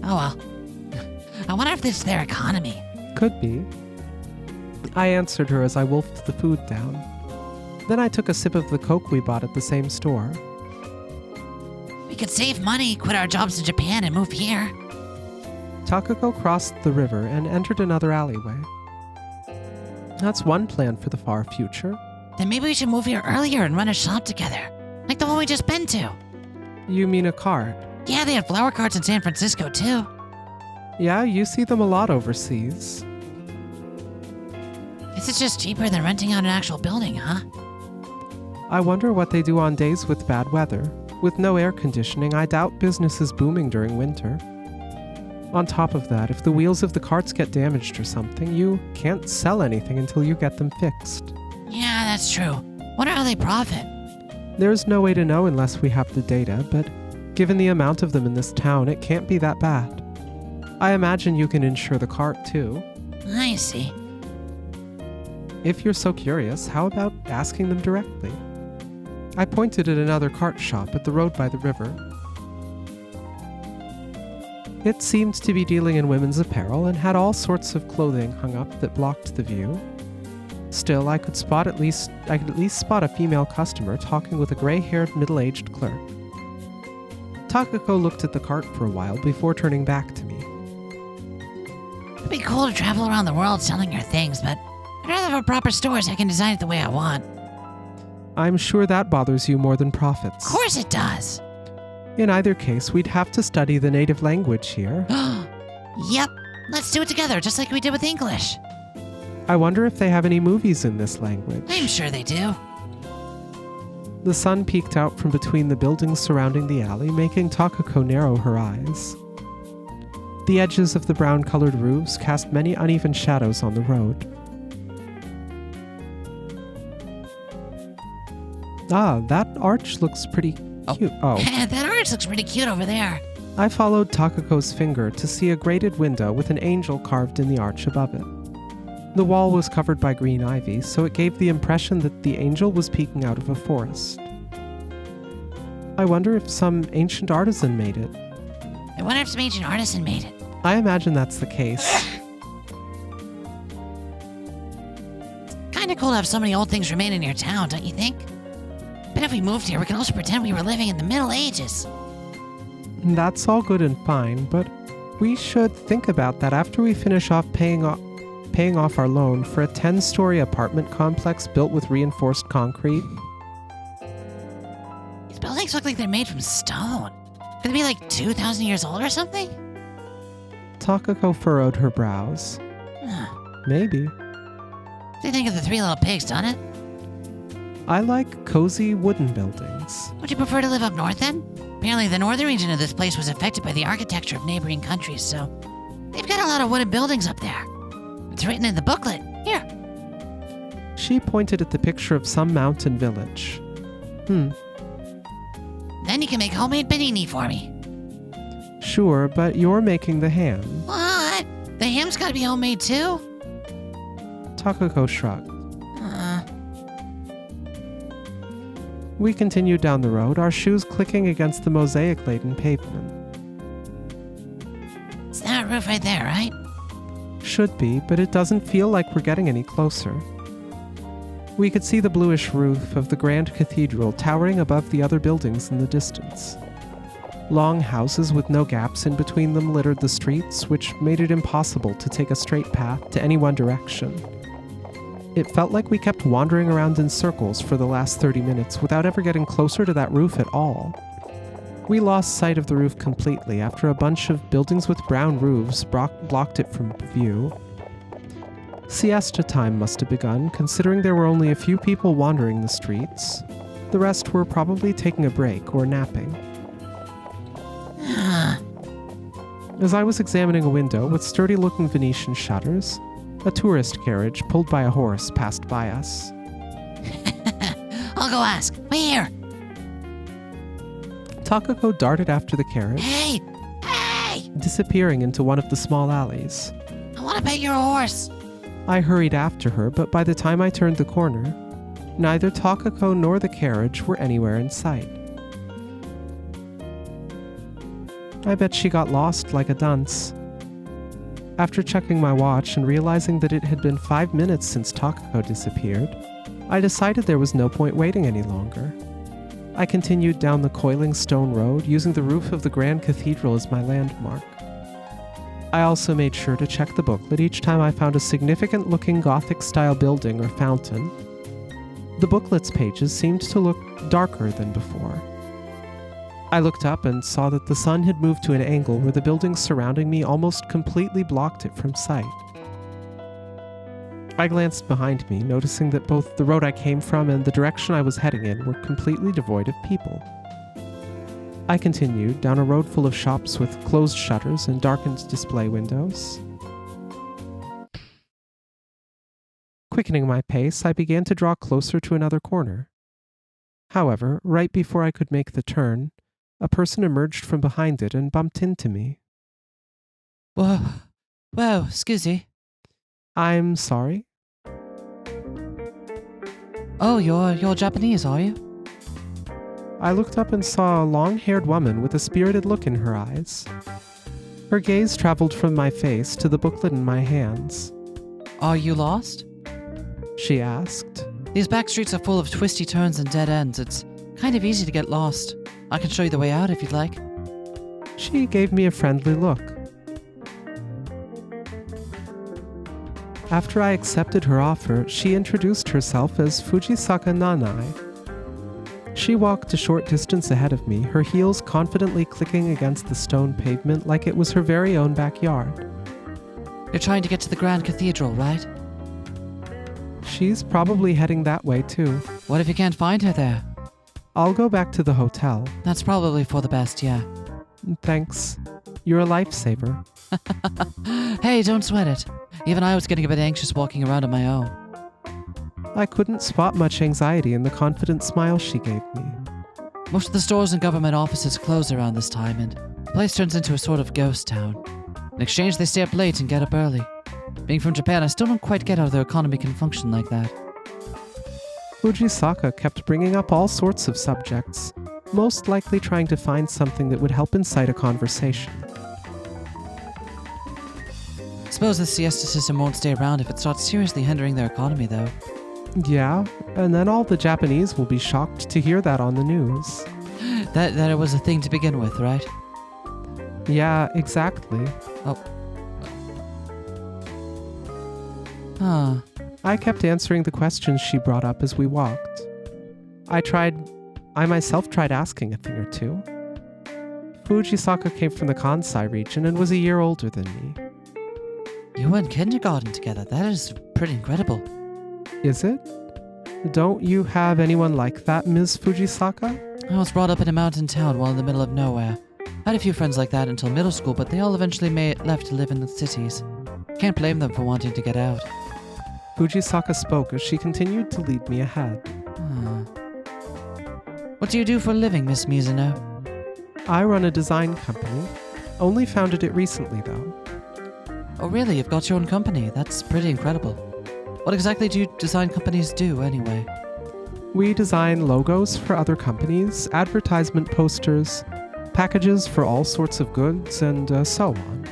Oh well. I wonder if it's their economy. Could be. I answered her as I wolfed the food down. Then I took a sip of the Coke we bought at the same store. We could save money, quit our jobs in Japan, and move here. Takako crossed the river and entered another alleyway. That's one plan for the far future. Then maybe we should move here earlier and run a shop together. Like the one we just been to. You mean a cart? Yeah, they have flower carts in San Francisco too. Yeah, you see them a lot overseas. This is just cheaper than renting out an actual building, huh? I wonder what they do on days with bad weather. With no air conditioning, I doubt business is booming during winter. On top of that, if the wheels of the carts get damaged or something, you can't sell anything until you get them fixed. Yeah, that's true. Wonder how they profit. There's no way to know unless we have the data, but given the amount of them in this town, it can't be that bad. I imagine you can insure the cart too. I see. If you're so curious, how about asking them directly? I pointed at another cart shop at the road by the river. It seemed to be dealing in women's apparel and had all sorts of clothing hung up that blocked the view. Still, I could at least spot a female customer talking with a gray-haired, middle-aged clerk. Takako looked at the cart for a while before turning back to me. It'd be cool to travel around the world selling your things, but I'd rather have a proper store so I can design it the way I want. I'm sure that bothers you more than profits. Of course it does. In either case, we'd have to study the native language here. Yep, let's do it together, just like we did with English. I wonder if they have any movies in this language. I'm sure they do. The sun peeked out from between the buildings surrounding the alley, making Takako narrow her eyes. The edges of the brown-colored roofs cast many uneven shadows on the road. Ah, that arch looks pretty cute. Oh. That arch looks pretty cute over there. I followed Takako's finger to see a grated window with an angel carved in the arch above it. The wall was covered by green ivy, so it gave the impression that the angel was peeking out of a forest. I wonder if some ancient artisan made it. I wonder if some ancient artisan made it. I imagine that's the case. Kinda cool to have so many old things remain in your town, don't you think? But if we moved here, we can also pretend we were living in the Middle Ages. That's all good and fine, but we should think about that after we finish off paying off our loan for a 10-story apartment complex built with reinforced concrete. These buildings look like they're made from stone. Could they be like 2,000 years old or something? Takako furrowed her brows. Maybe. What do you think of the Three Little Pigs, don't it? I like cozy wooden buildings. Would you prefer to live up north then? Apparently the northern region of this place was affected by the architecture of neighboring countries, so they've got a lot of wooden buildings up there. It's written in the booklet. Here. She pointed at the picture of some mountain village. Then you can make homemade panini for me. Sure, but you're making the ham. What? The ham's gotta be homemade too? Takako shrugged. We continued down the road, our shoes clicking against the mosaic-laden pavement. It's that roof right there, right? Should be, but it doesn't feel like we're getting any closer. We could see the bluish roof of the grand cathedral towering above the other buildings in the distance. Long houses with no gaps in between them littered the streets, which made it impossible to take a straight path to any one direction. It felt like we kept wandering around in circles for the last 30 minutes without ever getting closer to that roof at all. We lost sight of the roof completely after a bunch of buildings with brown roofs blocked it from view. Siesta time must have begun, considering there were only a few people wandering the streets. The rest were probably taking a break or napping. As I was examining a window with sturdy-looking Venetian shutters, a tourist carriage pulled by a horse passed by us. I'll go ask. Wait here. Takako darted after the carriage, Hey! Hey! disappearing into one of the small alleys. I want to pet your horse. I hurried after her, but by the time I turned the corner, neither Takako nor the carriage were anywhere in sight. I bet she got lost like a dunce. After checking my watch and realizing that it had been 5 minutes since Takako disappeared, I decided there was no point waiting any longer. I continued down the coiling stone road, using the roof of the Grand Cathedral as my landmark. I also made sure to check the booklet each time I found a significant-looking Gothic-style building or fountain. The booklet's pages seemed to look darker than before. I looked up and saw that the sun had moved to an angle where the buildings surrounding me almost completely blocked it from sight. I glanced behind me, noticing that both the road I came from and the direction I was heading in were completely devoid of people. I continued down a road full of shops with closed shutters and darkened display windows. Quickening my pace, I began to draw closer to another corner. However, right before I could make the turn, a person emerged from behind it and bumped into me. Whoa, excuse me. I'm sorry? Oh, you're Japanese, are you? I looked up and saw a long-haired woman with a spirited look in her eyes. Her gaze traveled from my face to the booklet in my hands. Are you lost? She asked. These back streets are full of twisty turns and dead ends. It's kind of easy to get lost. I can show you the way out if you'd like. She gave me a friendly look. After I accepted her offer, she introduced herself as Fujisaka Nanai. She walked a short distance ahead of me, her heels confidently clicking against the stone pavement like it was her very own backyard. You're trying to get to the Grand Cathedral, right? She's probably heading that way too. What if you can't find her there? I'll go back to the hotel. That's probably for the best, yeah. Thanks. You're a lifesaver. Hey, don't sweat it. Even I was getting a bit anxious walking around on my own. I couldn't spot much anxiety in the confident smile she gave me. Most of the stores and government offices close around this time, and the place turns into a sort of ghost town. In exchange, they stay up late and get up early. Being from Japan, I still don't quite get how their economy can function like that. Fujisaka kept bringing up all sorts of subjects, most likely trying to find something that would help incite a conversation. Suppose the siesta system won't stay around if it starts seriously hindering their economy, though. Yeah, and then all the Japanese will be shocked to hear that on the news. That it was a thing to begin with, right? Yeah, exactly. Huh. I kept answering the questions she brought up as we walked. I myself tried asking a thing or two. Fujisaka came from the Kansai region and was a year older than me. You were in kindergarten together. That is pretty incredible. Is it? Don't you have anyone like that, Ms. Fujisaka? I was brought up in a mountain town while in the middle of nowhere. I had a few friends like that until middle school, but they all eventually left to live in the cities. Can't blame them for wanting to get out. Fujisaka spoke as she continued to lead me ahead. What do you do for a living, Miss Mizuno? I run a design company. Only founded it recently, though. Oh, really? You've got your own company? That's pretty incredible. What exactly do design companies do, anyway? We design logos for other companies, advertisement posters, packages for all sorts of goods, and so on.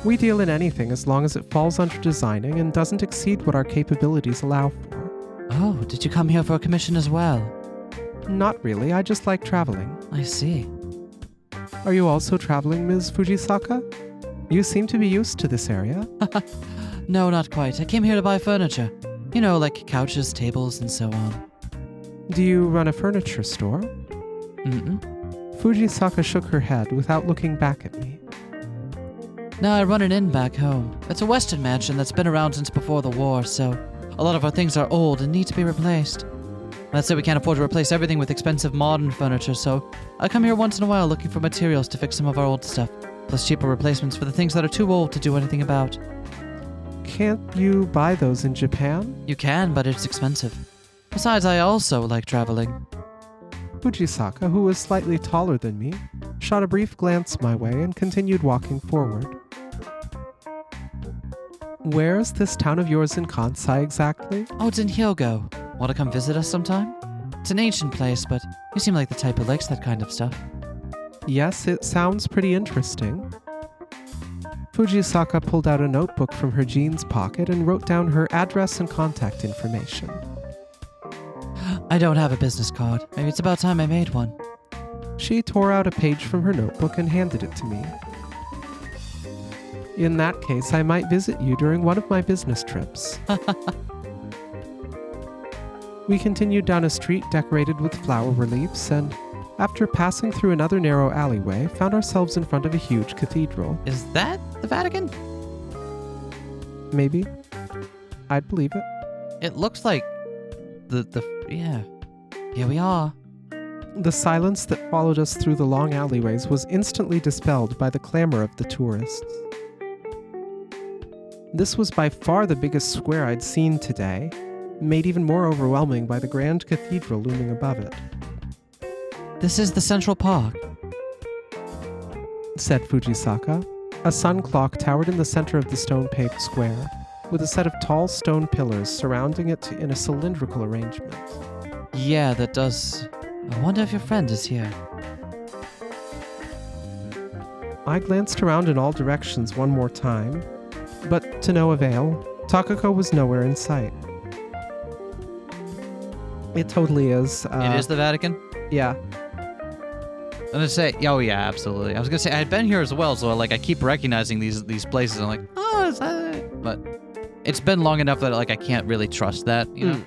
We deal in anything as long as it falls under designing and doesn't exceed what our capabilities allow for. Oh, did you come here for a commission as well? Not really, I just like traveling. I see. Are you also traveling, Ms. Fujisaka? You seem to be used to this area. No, not quite. I came here to buy furniture. You know, like couches, tables, and so on. Do you run a furniture store? Mm-mm. Fujisaka shook her head without looking back at me. No, I run an inn back home. It's a Western mansion that's been around since before the war, so a lot of our things are old and need to be replaced. Let's say we can't afford to replace everything with expensive modern furniture, so I come here once in a while looking for materials to fix some of our old stuff, plus cheaper replacements for the things that are too old to do anything about. Can't you buy those in Japan? You can, but it's expensive. Besides, I also like traveling. Fujisaka, who was slightly taller than me, shot a brief glance my way and continued walking forward. Where's this town of yours in Kansai exactly? Oh, it's in Hyogo. Want to come visit us sometime? It's an ancient place, but you seem like the type who likes that kind of stuff. Yes, it sounds pretty interesting. Fujisaka pulled out a notebook from her jeans pocket and wrote down her address and contact information. I don't have a business card. Maybe it's about time I made one. She tore out a page from her notebook and handed it to me. In that case, I might visit you during one of my business trips. We continued down a street decorated with flower reliefs and, after passing through another narrow alleyway, found ourselves in front of a huge cathedral. Is that the Vatican? Maybe. I'd believe it. It looks like yeah. Here we are. The silence that followed us through the long alleyways was instantly dispelled by the clamor of the tourists. This was by far the biggest square I'd seen today, made even more overwhelming by the grand cathedral looming above it. This is the Central Park, said Fujisaka. A sun clock towered in the center of the stone-paved square, with a set of tall stone pillars surrounding it in a cylindrical arrangement. Yeah, that does. I wonder if your friend is here. I glanced around in all directions one more time, but to no avail. Takako was nowhere in sight. It totally is. It is the Vatican? Yeah. I'm gonna say, oh yeah, absolutely. I was gonna say I had been here as well, so like I keep recognizing these places. I'm like, oh, is that it? But it's been long enough that like I can't really trust that, you know.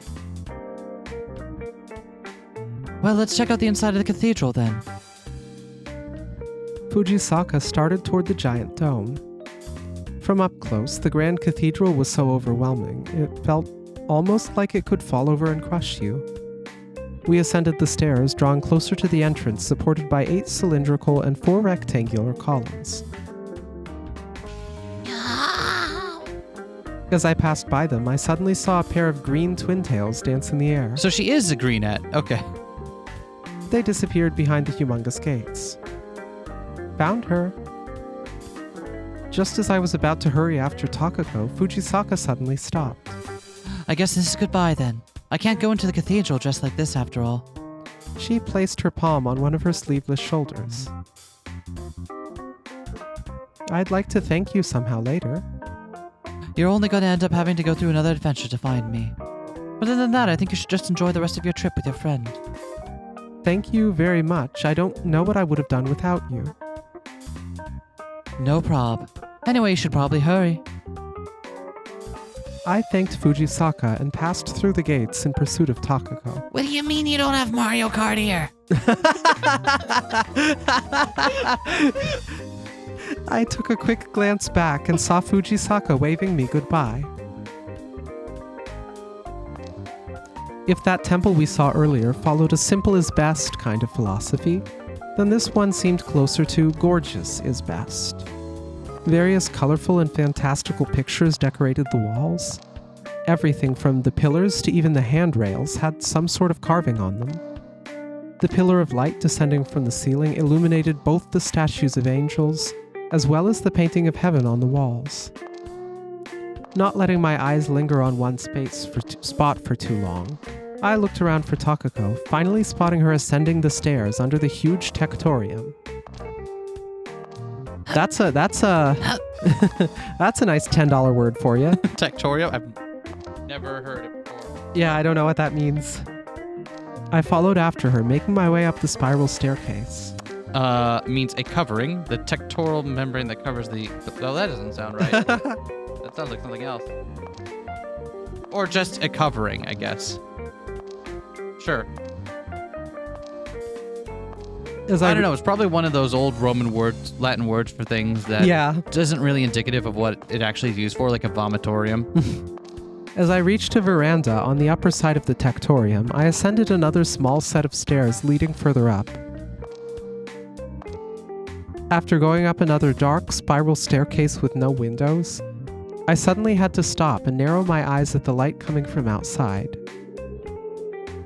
Well, let's check out the inside of the cathedral then. Fujisaka started toward the giant dome. From up close, the grand cathedral was so overwhelming, it felt almost like it could fall over and crush you. We ascended the stairs, drawing closer to the entrance, supported by 8 cylindrical and 4 rectangular columns. As I passed by them, I suddenly saw a pair of green twin tails dance in the air. So she is a greenette. Okay. They disappeared behind the humongous gates. Found her. Just as I was about to hurry after Takako, Fujisaka suddenly stopped. I guess this is goodbye then. I can't go into the cathedral dressed like this after all. She placed her palm on one of her sleeveless shoulders. I'd like to thank you somehow later. You're only going to end up having to go through another adventure to find me. Other than that, I think you should just enjoy the rest of your trip with your friend. Thank you very much. I don't know what I would have done without you. No prob. Anyway, you should probably hurry. I thanked Fujisaka and passed through the gates in pursuit of Takako. What do you mean you don't have Mario Kart here? I took a quick glance back and saw Fujisaka waving me goodbye. If that temple we saw earlier followed a simple is best kind of philosophy, then this one seemed closer to gorgeous is best. Various colorful and fantastical pictures decorated the walls. Everything from the pillars to even the handrails had some sort of carving on them. The pillar of light descending from the ceiling illuminated both the statues of angels as well as the painting of heaven on the walls. Not letting my eyes linger on one spot for too long, I looked around for Takako, finally spotting her ascending the stairs under the huge tectorium. That's a that's a nice $10 word for you. Tectorium? I've never heard it before. Yeah, I don't know what that means. I followed after her, making my way up the spiral staircase. Means a covering, the tectoral membrane that covers the... Oh, that doesn't sound right. That sounds like something else. Or just a covering, I guess. Sure. I don't know. It's probably one of those old Roman words, Latin words for things that isn't really indicative of what it actually is used for, like a vomitorium. As I reached a veranda on the upper side of the tectorium, I ascended another small set of stairs leading further up. After going up another dark, spiral staircase with no windows, I suddenly had to stop and narrow my eyes at the light coming from outside.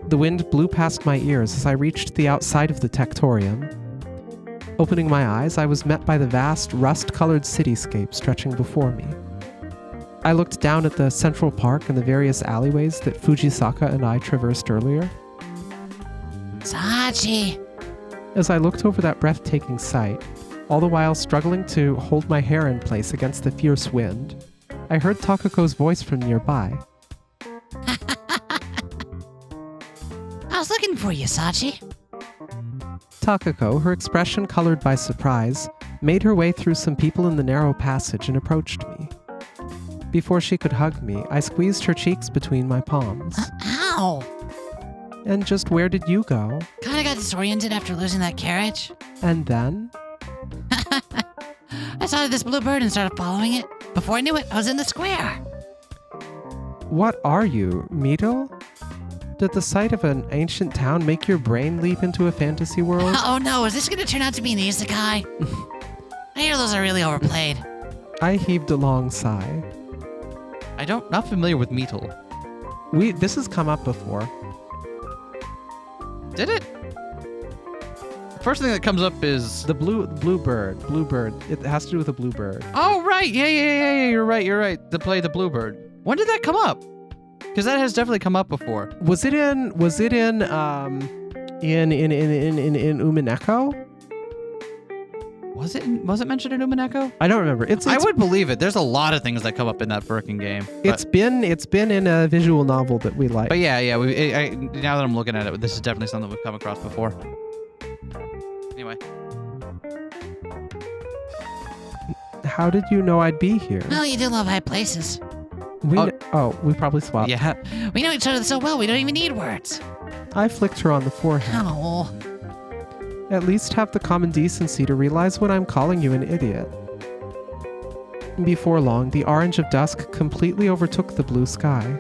The wind blew past my ears as I reached the outside of the tectorium. Opening my eyes, I was met by the vast, rust-colored cityscape stretching before me. I looked down at the central park and the various alleyways that Fujisaka and I traversed earlier. Sachi! As I looked over that breathtaking sight, all the while struggling to hold my hair in place against the fierce wind, I heard Takako's voice from nearby. I was looking for you, Sachi. Takako, her expression colored by surprise, made her way through some people in the narrow passage and approached me. Before she could hug me, I squeezed her cheeks between my palms. Ow! And just where did you go? Kinda got disoriented after losing that carriage. And then? I saw this blue bird and started following it. Before I knew it, I was in the square. What are you, Mito? Did the sight of an ancient town make your brain leap into a fantasy world? Oh no, is this gonna turn out to be an isekai? I hear those are really overplayed. I heaved a long sigh. Not familiar with Meetle. This has come up before. Did it? First thing that comes up is The bluebird. It has to do with a bluebird. oh right, yeah. You're right. To play the bluebird. When did that come up? Because that has definitely come up before. Was it in Umineko? Was it mentioned in Umineko? I don't remember. I would believe it. There's a lot of things that come up in that frickin' game. It's been in a visual novel that we like. But yeah. Now that I'm looking at it, this is definitely something we've come across before. Anyway. How did you know I'd be here? Well, you do love high places. We probably swapped. Yeah. We know each other so well, we don't even need words. I flicked her on the forehead. Oh. At least have the common decency to realize when I'm calling you an idiot. Before long, the orange of dusk completely overtook the blue sky.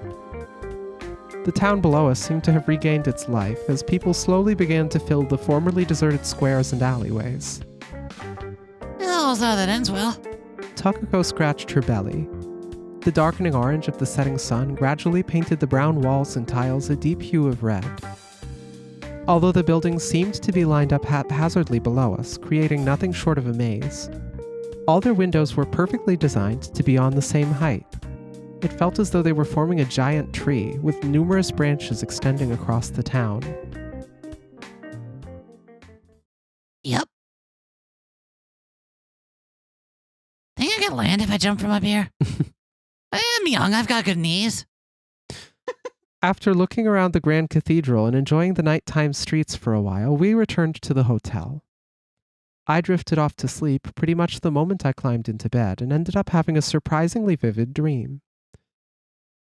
The town below us seemed to have regained its life as people slowly began to fill the formerly deserted squares and alleyways. Oh, so that ends well. Takako scratched her belly. The darkening orange of the setting sun gradually painted the brown walls and tiles a deep hue of red. Although the buildings seemed to be lined up haphazardly below us, creating nothing short of a maze, all their windows were perfectly designed to be on the same height. It felt as though they were forming a giant tree with numerous branches extending across the town. Yep. Think I can land if I jump from up here? I'm young, I've got good knees. After looking around the Grand Cathedral and enjoying the nighttime streets for a while, we returned to the hotel. I drifted off to sleep pretty much the moment I climbed into bed and ended up having a surprisingly vivid dream.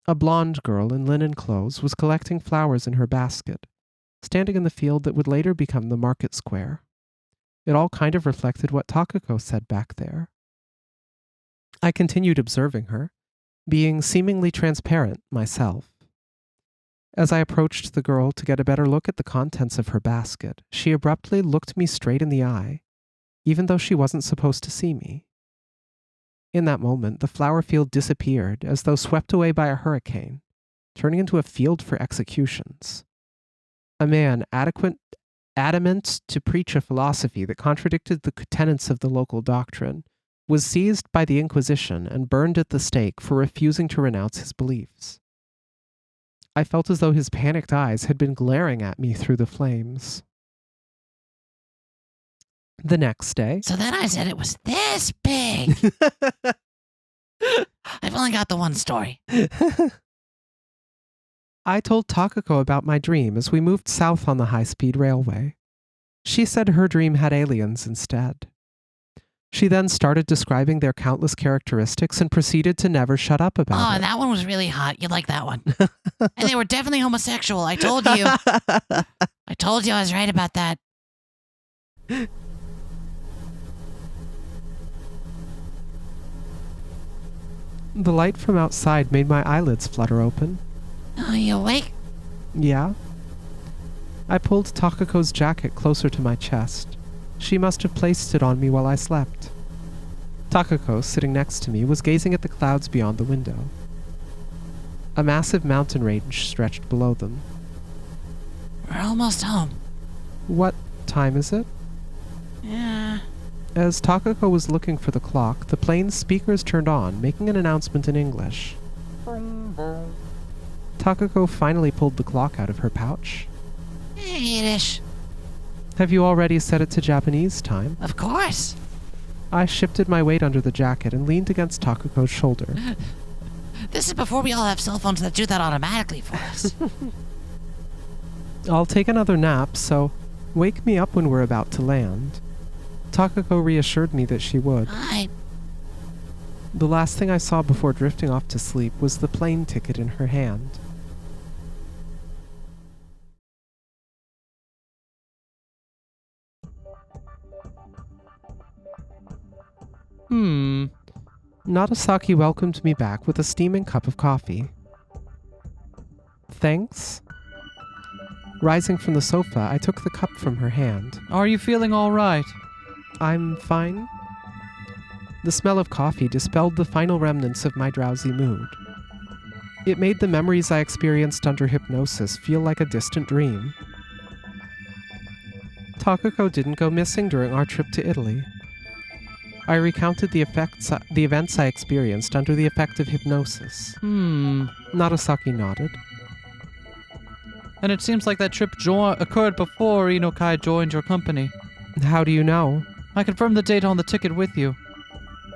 A blonde girl in linen clothes was collecting flowers in her basket, standing in the field that would later become the market square. It all kind of reflected what Takako said back there. I continued observing her, being seemingly transparent myself. As I approached the girl to get a better look at the contents of her basket, she abruptly looked me straight in the eye, even though she wasn't supposed to see me. In that moment, the flower field disappeared as though swept away by a hurricane, turning into a field for executions. A man adamant to preach a philosophy that contradicted the tenets of the local doctrine was seized by the Inquisition and burned at the stake for refusing to renounce his beliefs. I felt as though his panicked eyes had been glaring at me through the flames. The next day... So then I said it was this big. I've only got the one story. I told Takako about my dream as we moved south on the high-speed railway. She said her dream had aliens instead. She then started describing their countless characteristics and proceeded to never shut up about Oh, it. and that one was really hot. You'd like that one. And they were definitely homosexual. I told you. I told you I was right about that. The light from outside made my eyelids flutter open. Oh, you awake? Yeah? I pulled Takako's jacket closer to my chest. She must have placed it on me while I slept. Takako, sitting next to me, was gazing at the clouds beyond the window. A massive mountain range stretched below them. We're almost home. What time is it? Yeah. As Takako was looking for the clock, the plane's speakers turned on, making an announcement in English. Takako finally pulled the clock out of her pouch. 8-ish. Have you already set it to Japanese time? Of course. I shifted my weight under the jacket and leaned against Takako's shoulder. This is before we all have cell phones that do that automatically for us. I'll take another nap, so wake me up when we're about to land. Takako reassured me that she would. The last thing I saw before drifting off to sleep was the plane ticket in her hand. Nagasaki welcomed me back with a steaming cup of coffee. Thanks. Rising from the sofa, I took the cup from her hand. Are you feeling all right? I'm fine. The smell of coffee dispelled the final remnants of my drowsy mood. It made the memories I experienced under hypnosis feel like a distant dream. Takako didn't go missing during our trip to Italy. I recounted the events I experienced under the effect of hypnosis. Nagasaki nodded. And it seems like that trip occurred before Inukai joined your company. How do you know? I confirmed the date on the ticket with you.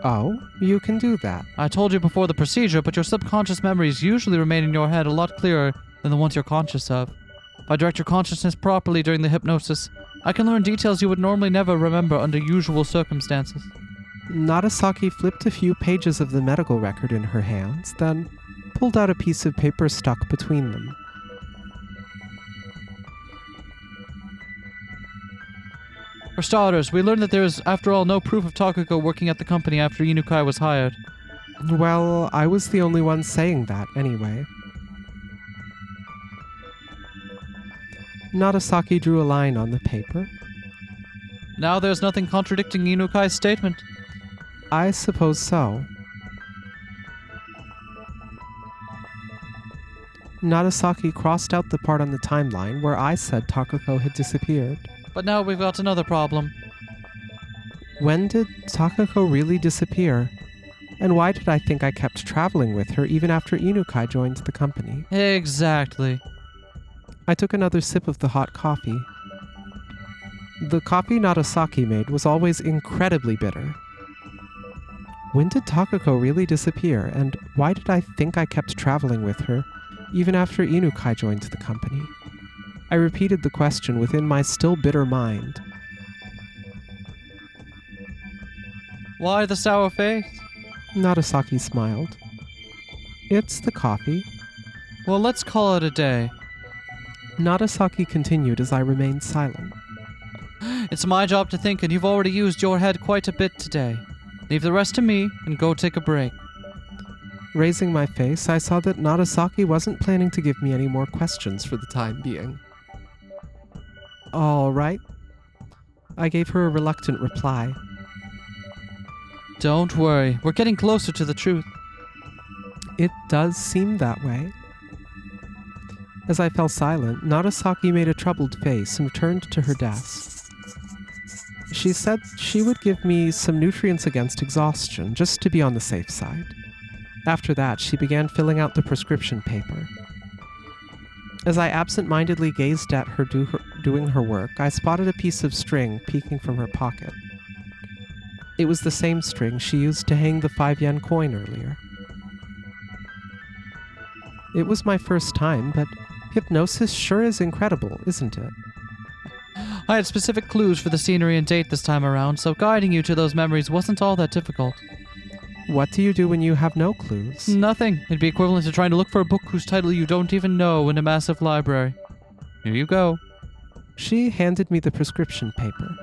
Oh, you can do that. I told you before the procedure, but your subconscious memories usually remain in your head a lot clearer than the ones you're conscious of. If I direct your consciousness properly during the hypnosis, I can learn details you would normally never remember under usual circumstances. Nagasaki flipped a few pages of the medical record in her hands, then pulled out a piece of paper stuck between them. For starters, we learned that there is, after all, no proof of Takako working at the company after Inukai was hired. Well, I was the only one saying that, anyway. Nagasaki drew a line on the paper. Now there's nothing contradicting Inukai's statement. I suppose so. Nagasaki crossed out the part on the timeline where I said Takako had disappeared. But now we've got another problem. When did Takako really disappear? And why did I think I kept traveling with her even after Inukai joined the company? Exactly. I took another sip of the hot coffee. The coffee Nagasaki made was always incredibly bitter. When did Takako really disappear, and why did I think I kept traveling with her even after Inukai joined the company? I repeated the question within my still bitter mind. Why the sour face? Nagasaki smiled. It's the coffee. Well, let's call it a day. Nagasaki continued as I remained silent. It's my job to think, and you've already used your head quite a bit today. Leave the rest to me, and go take a break. Raising my face, I saw that Nagasaki wasn't planning to give me any more questions for the time being. All right. I gave her a reluctant reply. Don't worry, we're getting closer to the truth. It does seem that way. As I fell silent, Narasaki made a troubled face and returned to her desk. She said she would give me some nutrients against exhaustion, just to be on the safe side. After that, she began filling out the prescription paper. As I absent-mindedly gazed at her doing her work, I spotted a piece of string peeking from her pocket. It was the same string she used to hang the 5-yen coin earlier. It was my first time, but hypnosis sure is incredible, isn't it? I had specific clues for the scenery and date this time around, so guiding you to those memories wasn't all that difficult. What do you do when you have no clues? Nothing. It'd be equivalent to trying to look for a book whose title you don't even know in a massive library. Here you go. She handed me the prescription paper.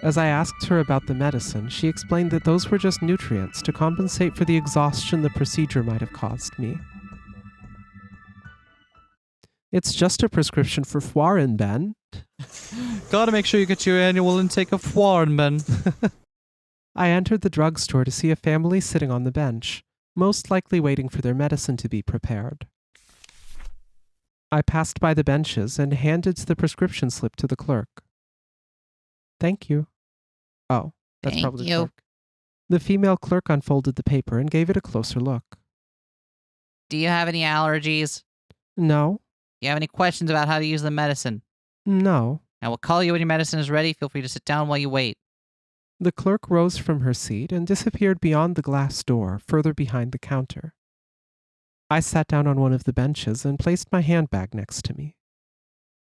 As I asked her about the medicine, she explained that those were just nutrients to compensate for the exhaustion the procedure might have caused me. It's just a prescription for foreign, Ben. Gotta make sure you get your annual intake of foreign, Ben. I entered the drugstore to see a family sitting on the bench, most likely waiting for their medicine to be prepared. I passed by the benches and handed the prescription slip to the clerk. Thank you. Oh, that's Thank probably the you. clerk. The female clerk unfolded the paper and gave it a closer look. Do you have any allergies? No, Do you have any questions about how to use the medicine? no. I will call you when your medicine is ready. Feel free to sit down while you wait. The clerk rose from her seat and disappeared beyond the glass door, further behind the counter. I sat down on one of the benches and placed my handbag next to me.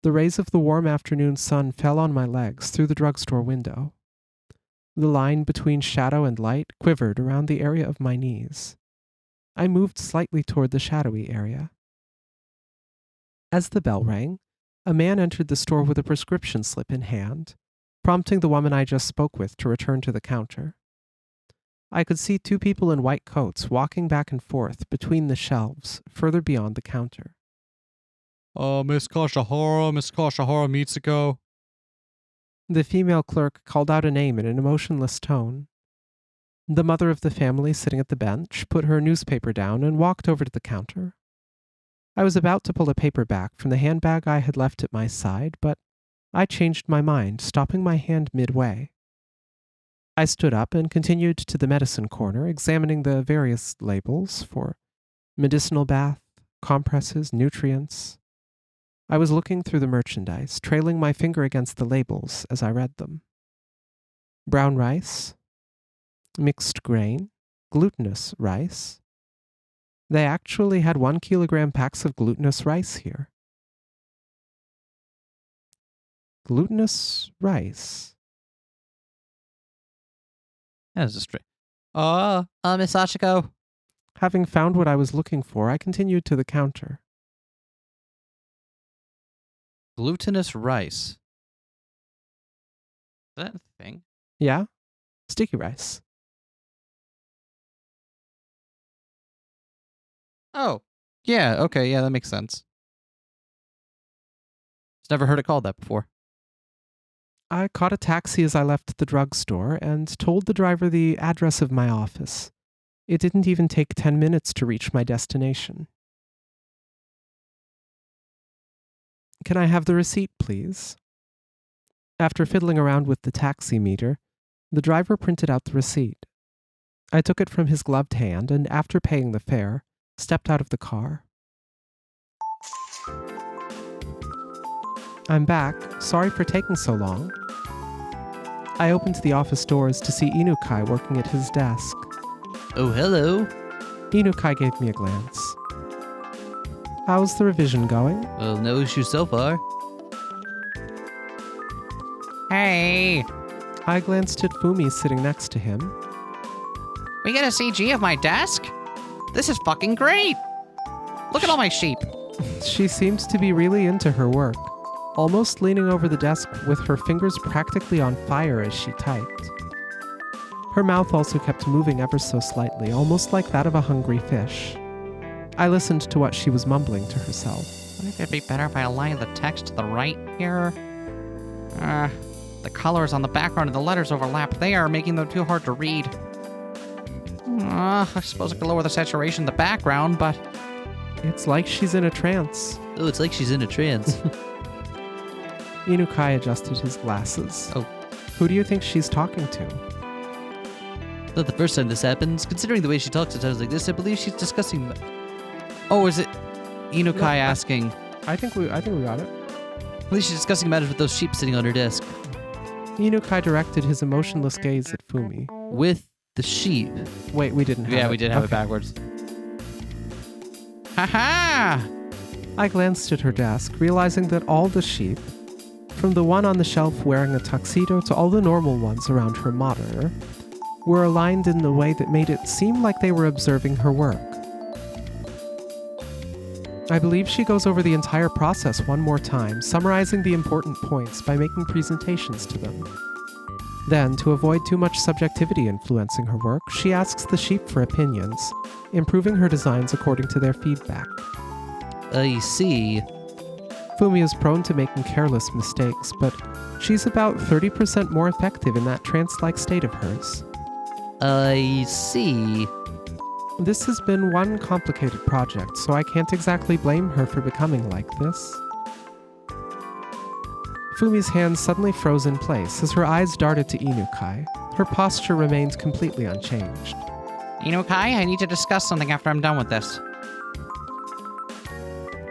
The rays of the warm afternoon sun fell on my legs through the drugstore window. The line between shadow and light quivered around the area of my knees. I moved slightly toward the shadowy area. As the bell rang, a man entered the store with a prescription slip in hand, prompting the woman I just spoke with to return to the counter. I could see 2 people in white coats walking back and forth between the shelves, further beyond the counter. Miss Kashihara, Mitsuko. The female clerk called out a name in an emotionless tone. The mother of the family sitting at the bench put her newspaper down and walked over to the counter. I was about to pull a paper back from the handbag I had left at my side, but I changed my mind, stopping my hand midway. I stood up and continued to the medicine corner, examining the various labels for medicinal bath, compresses, nutrients. I was looking through the merchandise, trailing my finger against the labels as I read them. Brown rice, mixed grain, glutinous rice. They actually had 1 kilogram packs of glutinous rice here. Glutinous rice. That is a straight. Miss Sachiko. Having found what I was looking for, I continued to the counter. Glutinous rice. Is that a thing? Yeah? Sticky rice. Oh. Yeah, okay, yeah, that makes sense. Just never heard it called that before. I caught a taxi as I left the drugstore and told the driver the address of my office. It didn't even take 10 minutes to reach my destination. Can I have the receipt, please? After fiddling around with the taxi meter, the driver printed out the receipt. I took it from his gloved hand and, after paying the fare, stepped out of the car. I'm back. Sorry for taking so long. I opened the office doors to see Inukai working at his desk. Oh, hello. Inukai gave me a glance. How's the revision going? Well, no issues so far. Hey, I glanced at Fumi sitting next to him. we get a CG of my desk? This is fucking great. Look at all my sheep. She seemed to be really into her work, almost leaning over the desk with her fingers practically on fire as she typed. Her mouth also kept moving ever so slightly, almost like that of a hungry fish. I listened to what she was mumbling to herself. Wouldn't it be better if I aligned the text to the right here? The colors on the background of the letters overlap there, making them too hard to read. I suppose I could lower the saturation in the background, but It's like she's in a trance. Oh, it's like she's in a trance. Inukai adjusted his glasses. Oh. Who do you think she's talking to? Not the first time this happens. Considering the way she talks at times like this, I believe she's discussing... Oh, is it Inukai asking... I think we got it. I believe she's discussing matters with those sheep sitting on her desk. Inukai directed his emotionless gaze at Fumi. With the sheep. Wait, we didn't have it. Yeah, we did have it Okay. backwards. Ha-ha! I glanced at her desk, realizing that all the sheep, from the one on the shelf wearing a tuxedo to all the normal ones around her monitor, were aligned in a way that made it seem like they were observing her work. I believe she goes over the entire process one more time, summarizing the important points by making presentations to them. Then, to avoid too much subjectivity influencing her work, she asks the sheep for opinions, improving her designs according to their feedback. I see. Fumi is prone to making careless mistakes, but she's about 30% more effective in that trance-like state of hers. I see. This has been one complicated project, so I can't exactly blame her for becoming like this. Fumi's hands suddenly froze in place as her eyes darted to Inukai. Her posture remained completely unchanged. Inukai, I need to discuss something after I'm done with this.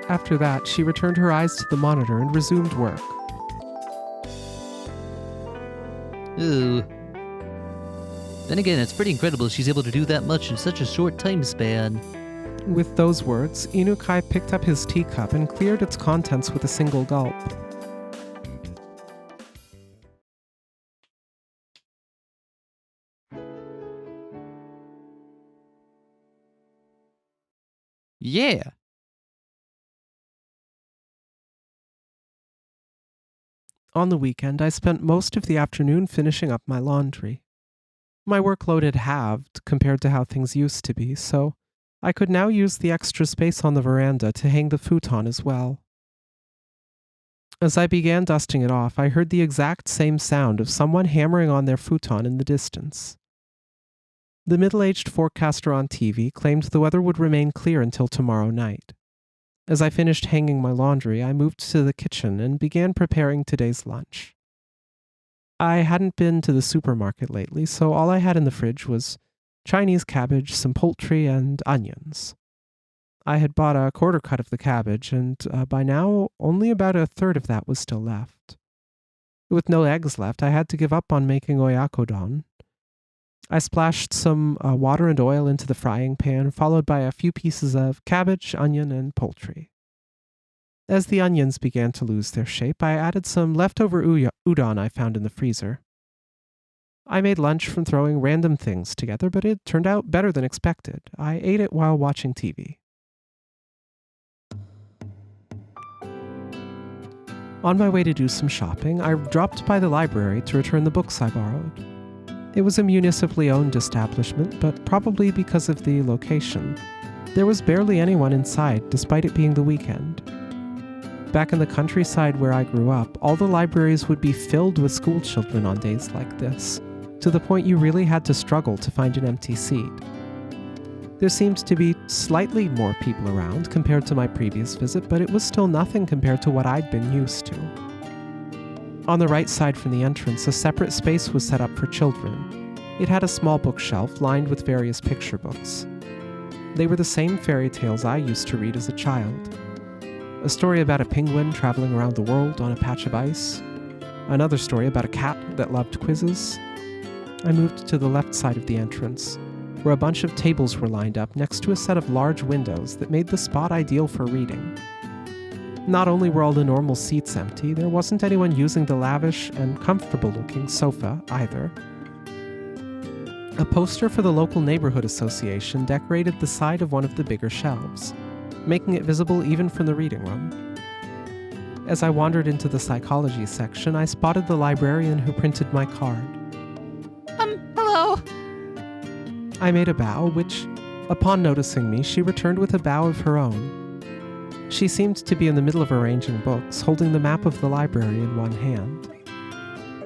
After that, she returned her eyes to the monitor and resumed work. Ooh. Then again, it's pretty incredible she's able to do that much in such a short time span. With those words, Inukai picked up his teacup and cleared its contents with a single gulp. Yeah. On the weekend, I spent most of the afternoon finishing up my laundry. My workload had halved compared to how things used to be, so I could now use the extra space on the veranda to hang the futon as well. As I began dusting it off, I heard the exact same sound of someone hammering on their futon in the distance. The middle-aged forecaster on TV claimed the weather would remain clear until tomorrow night. As I finished hanging my laundry, I moved to the kitchen and began preparing today's lunch. I hadn't been to the supermarket lately, so all I had in the fridge was Chinese cabbage, some poultry, and onions. I had bought a quarter cut of the cabbage, and by now only about a third of that was still left. With no eggs left, I had to give up on making oyakodon. I splashed some water and oil into the frying pan, followed by a few pieces of cabbage, onion, and poultry. As the onions began to lose their shape, I added some leftover udon I found in the freezer. I made lunch from throwing random things together, but it turned out better than expected. I ate it while watching TV. On my way to do some shopping, I dropped by the library to return the books I borrowed. It was a municipally owned establishment, but probably because of the location, there was barely anyone inside, despite it being the weekend. Back in the countryside where I grew up, all the libraries would be filled with school children on days like this, to the point you really had to struggle to find an empty seat. There seemed to be slightly more people around compared to my previous visit, but it was still nothing compared to what I'd been used to. On the right side from the entrance, a separate space was set up for children. It had a small bookshelf lined with various picture books. They were the same fairy tales I used to read as a child. A story about a penguin traveling around the world on a patch of ice. Another story about a cat that loved quizzes. I moved to the left side of the entrance, where a bunch of tables were lined up next to a set of large windows that made the spot ideal for reading. Not only were all the normal seats empty, there wasn't anyone using the lavish and comfortable-looking sofa either. A poster for the local neighborhood association decorated the side of one of the bigger shelves, making it visible even from the reading room. As I wandered into the psychology section, I spotted the librarian who printed my card. Hello. I made a bow, which, upon noticing me, she returned with a bow of her own. She seemed to be in the middle of arranging books, holding the map of the library in one hand.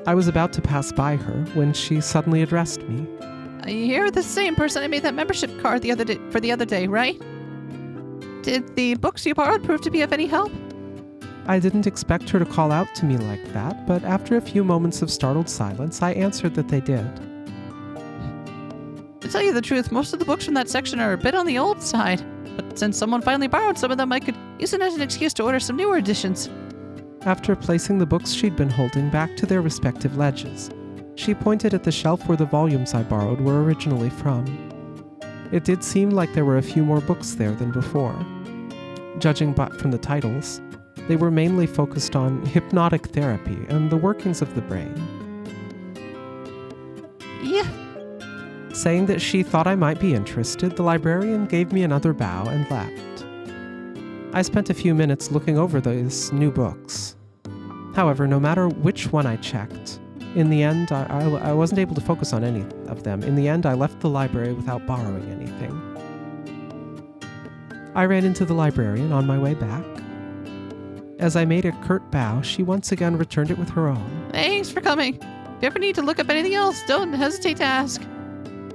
I was about to pass by her when she suddenly addressed me. You're the same person I made that membership card the other day, right? Did the books you borrowed prove to be of any help? I didn't expect her to call out to me like that, but after a few moments of startled silence, I answered that they did. To tell you the truth, most of the books from that section are a bit on the old side. But since someone finally borrowed some of them, I could use it as an excuse to order some newer editions. After placing the books she'd been holding back to their respective ledges, she pointed at the shelf where the volumes I borrowed were originally from. It did seem like there were a few more books there than before. Judging from the titles, they were mainly focused on hypnotic therapy and the workings of the brain. Yeah. Saying that she thought I might be interested, the librarian gave me another bow and left. I spent a few minutes looking over those new books. However, no matter which one I checked, in the end, I wasn't able to focus on any of them. In the end, I left the library without borrowing anything. I ran into the librarian on my way back. As I made a curt bow, she once again returned it with her own. Thanks for coming. If you ever need to look up anything else, don't hesitate to ask.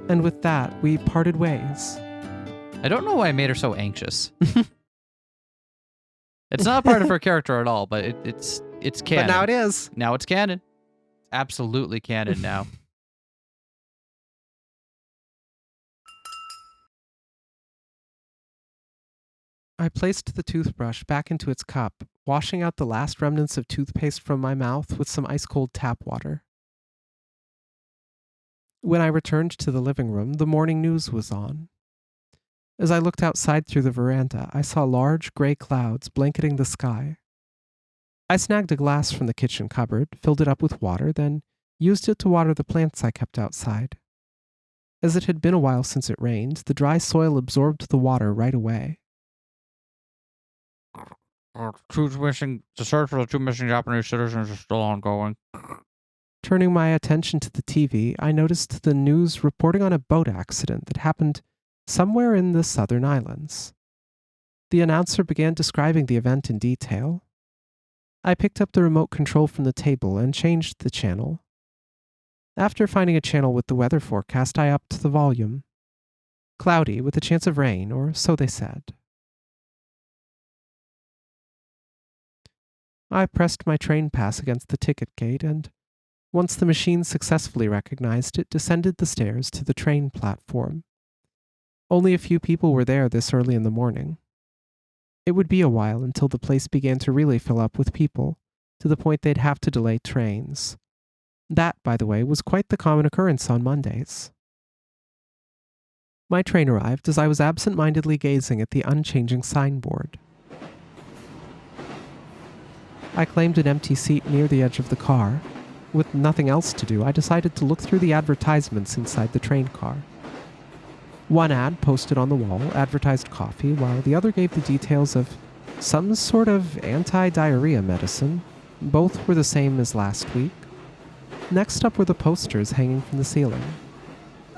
And with that, we parted ways. I don't know why I made her so anxious. It's not part of her character at all, but it's canon. But now it is. Now it's canon. Absolutely canon now. I placed the toothbrush back into its cup, washing out the last remnants of toothpaste from my mouth with some ice-cold tap water. When I returned to the living room, the morning news was on. As I looked outside through the veranda, I saw large gray clouds blanketing the sky. I snagged a glass from the kitchen cupboard, filled it up with water, then used it to water the plants I kept outside. As it had been a while since it rained, the dry soil absorbed the water right away. The search for the two missing Japanese citizens is still ongoing. Turning my attention to the TV, I noticed the news reporting on a boat accident that happened somewhere in the southern islands. The announcer began describing the event in detail. I picked up the remote control from the table and changed the channel. After finding a channel with the weather forecast, I upped the volume. Cloudy, with a chance of rain, or so they said. I pressed my train pass against the ticket gate, and once the machine successfully recognized it, descended the stairs to the train platform. Only a few people were there this early in the morning. It would be a while until the place began to really fill up with people, to the point they'd have to delay trains. That, by the way, was quite the common occurrence on Mondays. My train arrived as I was absent-mindedly gazing at the unchanging signboard. I claimed an empty seat near the edge of the car. With nothing else to do, I decided to look through the advertisements inside the train car. One ad posted on the wall advertised coffee, while the other gave the details of some sort of anti-diarrhea medicine. Both were the same as last week. Next up were the posters hanging from the ceiling.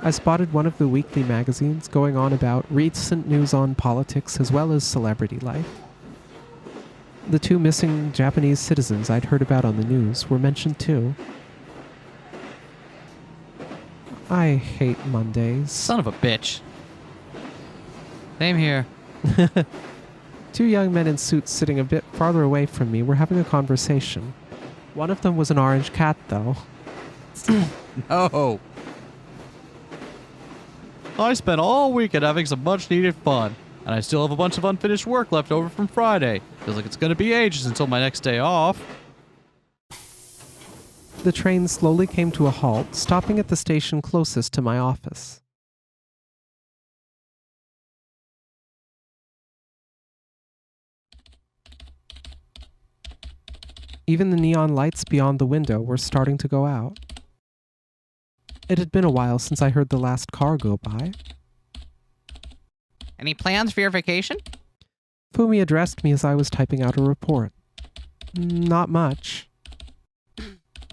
I spotted one of the weekly magazines going on about recent news on politics as well as celebrity life. The two missing Japanese citizens I'd heard about on the news were mentioned too. I hate Mondays. Son of a bitch. Same here. Two young men in suits sitting a bit farther away from me were having a conversation. One of them was an orange cat, though. No. I spent all weekend having some much-needed fun, and I still have a bunch of unfinished work left over from Friday. Feels like it's going to be ages until my next day off. The train slowly came to a halt, stopping at the station closest to my office. Even the neon lights beyond the window were starting to go out. It had been a while since I heard the last car go by. Any plans for your vacation? Fumi addressed me as I was typing out a report. Not much.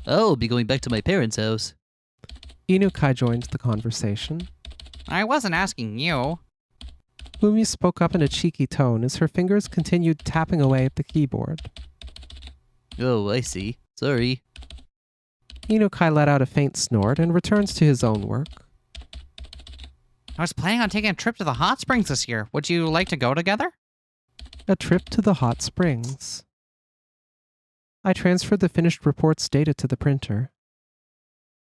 I'll be going back to my parents' house. Inukai joined the conversation. I wasn't asking you. Fumi spoke up in a cheeky tone as her fingers continued tapping away at the keyboard. Oh, I see. Sorry. Inukai let out a faint snort and returns to his own work. I was planning on taking a trip to the hot springs this year. Would you like to go together? A trip to the hot springs. I transferred the finished report's data to the printer.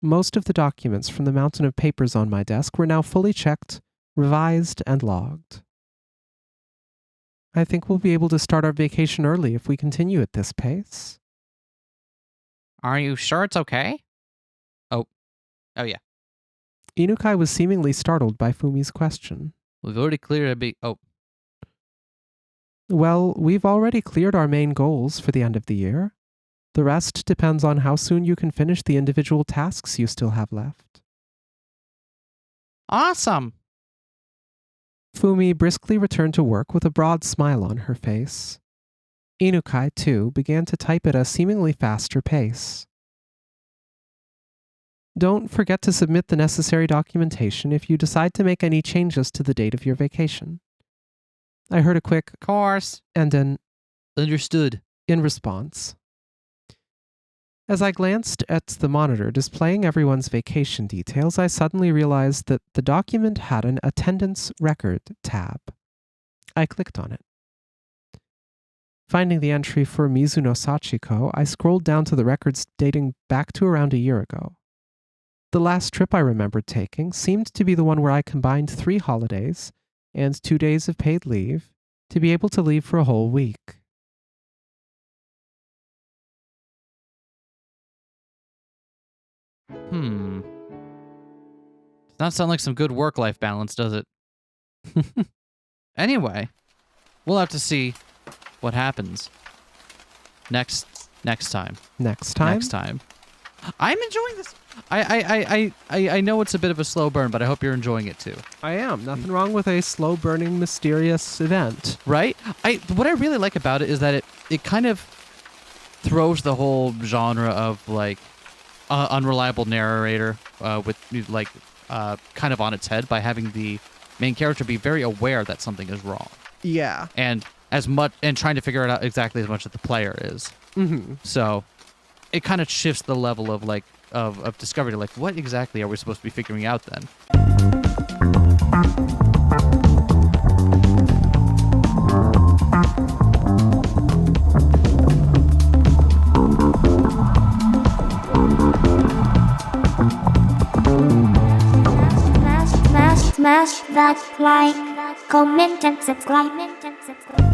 Most of the documents from the mountain of papers on my desk were now fully checked, revised, and logged. I think we'll be able to start our vacation early if we continue at this pace. Are you sure it's okay? Oh yeah. Inukai was seemingly startled by Fumi's question. We've already cleared a big. Oh, Well, we've already cleared our main goals for the end of the year. The rest depends on how soon you can finish the individual tasks you still have left. awesome. Fumi briskly returned to work with a broad smile on her face. Inukai, too, began to type at a seemingly faster pace. Don't forget to submit the necessary documentation if you decide to make any changes to the date of your vacation. I heard a quick Of course. and an Understood. in response. As I glanced at the monitor displaying everyone's vacation details, I suddenly realized that the document had an attendance record tab. I clicked on it. Finding the entry for Mizuno Sachiko, I scrolled down to the records dating back to around a year ago. The last trip I remembered taking seemed to be the one where I combined 3 holidays and 2 days of paid leave to be able to leave for a whole week. Does not sound like some good work-life balance, does it? Anyway, we'll have to see what happens next time. Next time? Next time. I'm enjoying this. I know it's a bit of a slow burn, but I hope you're enjoying it too. I am. Nothing wrong with a slow-burning, mysterious event. Right? What I really like about it is that it kind of throws the whole genre of like unreliable narrator with like kind of on its head by having the main character be very aware that something is wrong. Yeah. And trying to figure it out exactly as much as the player is. Mm-hmm. So it kind of shifts the level of like of discovery to like, what exactly are we supposed to be figuring out then? Smash that like, comment and subscribe.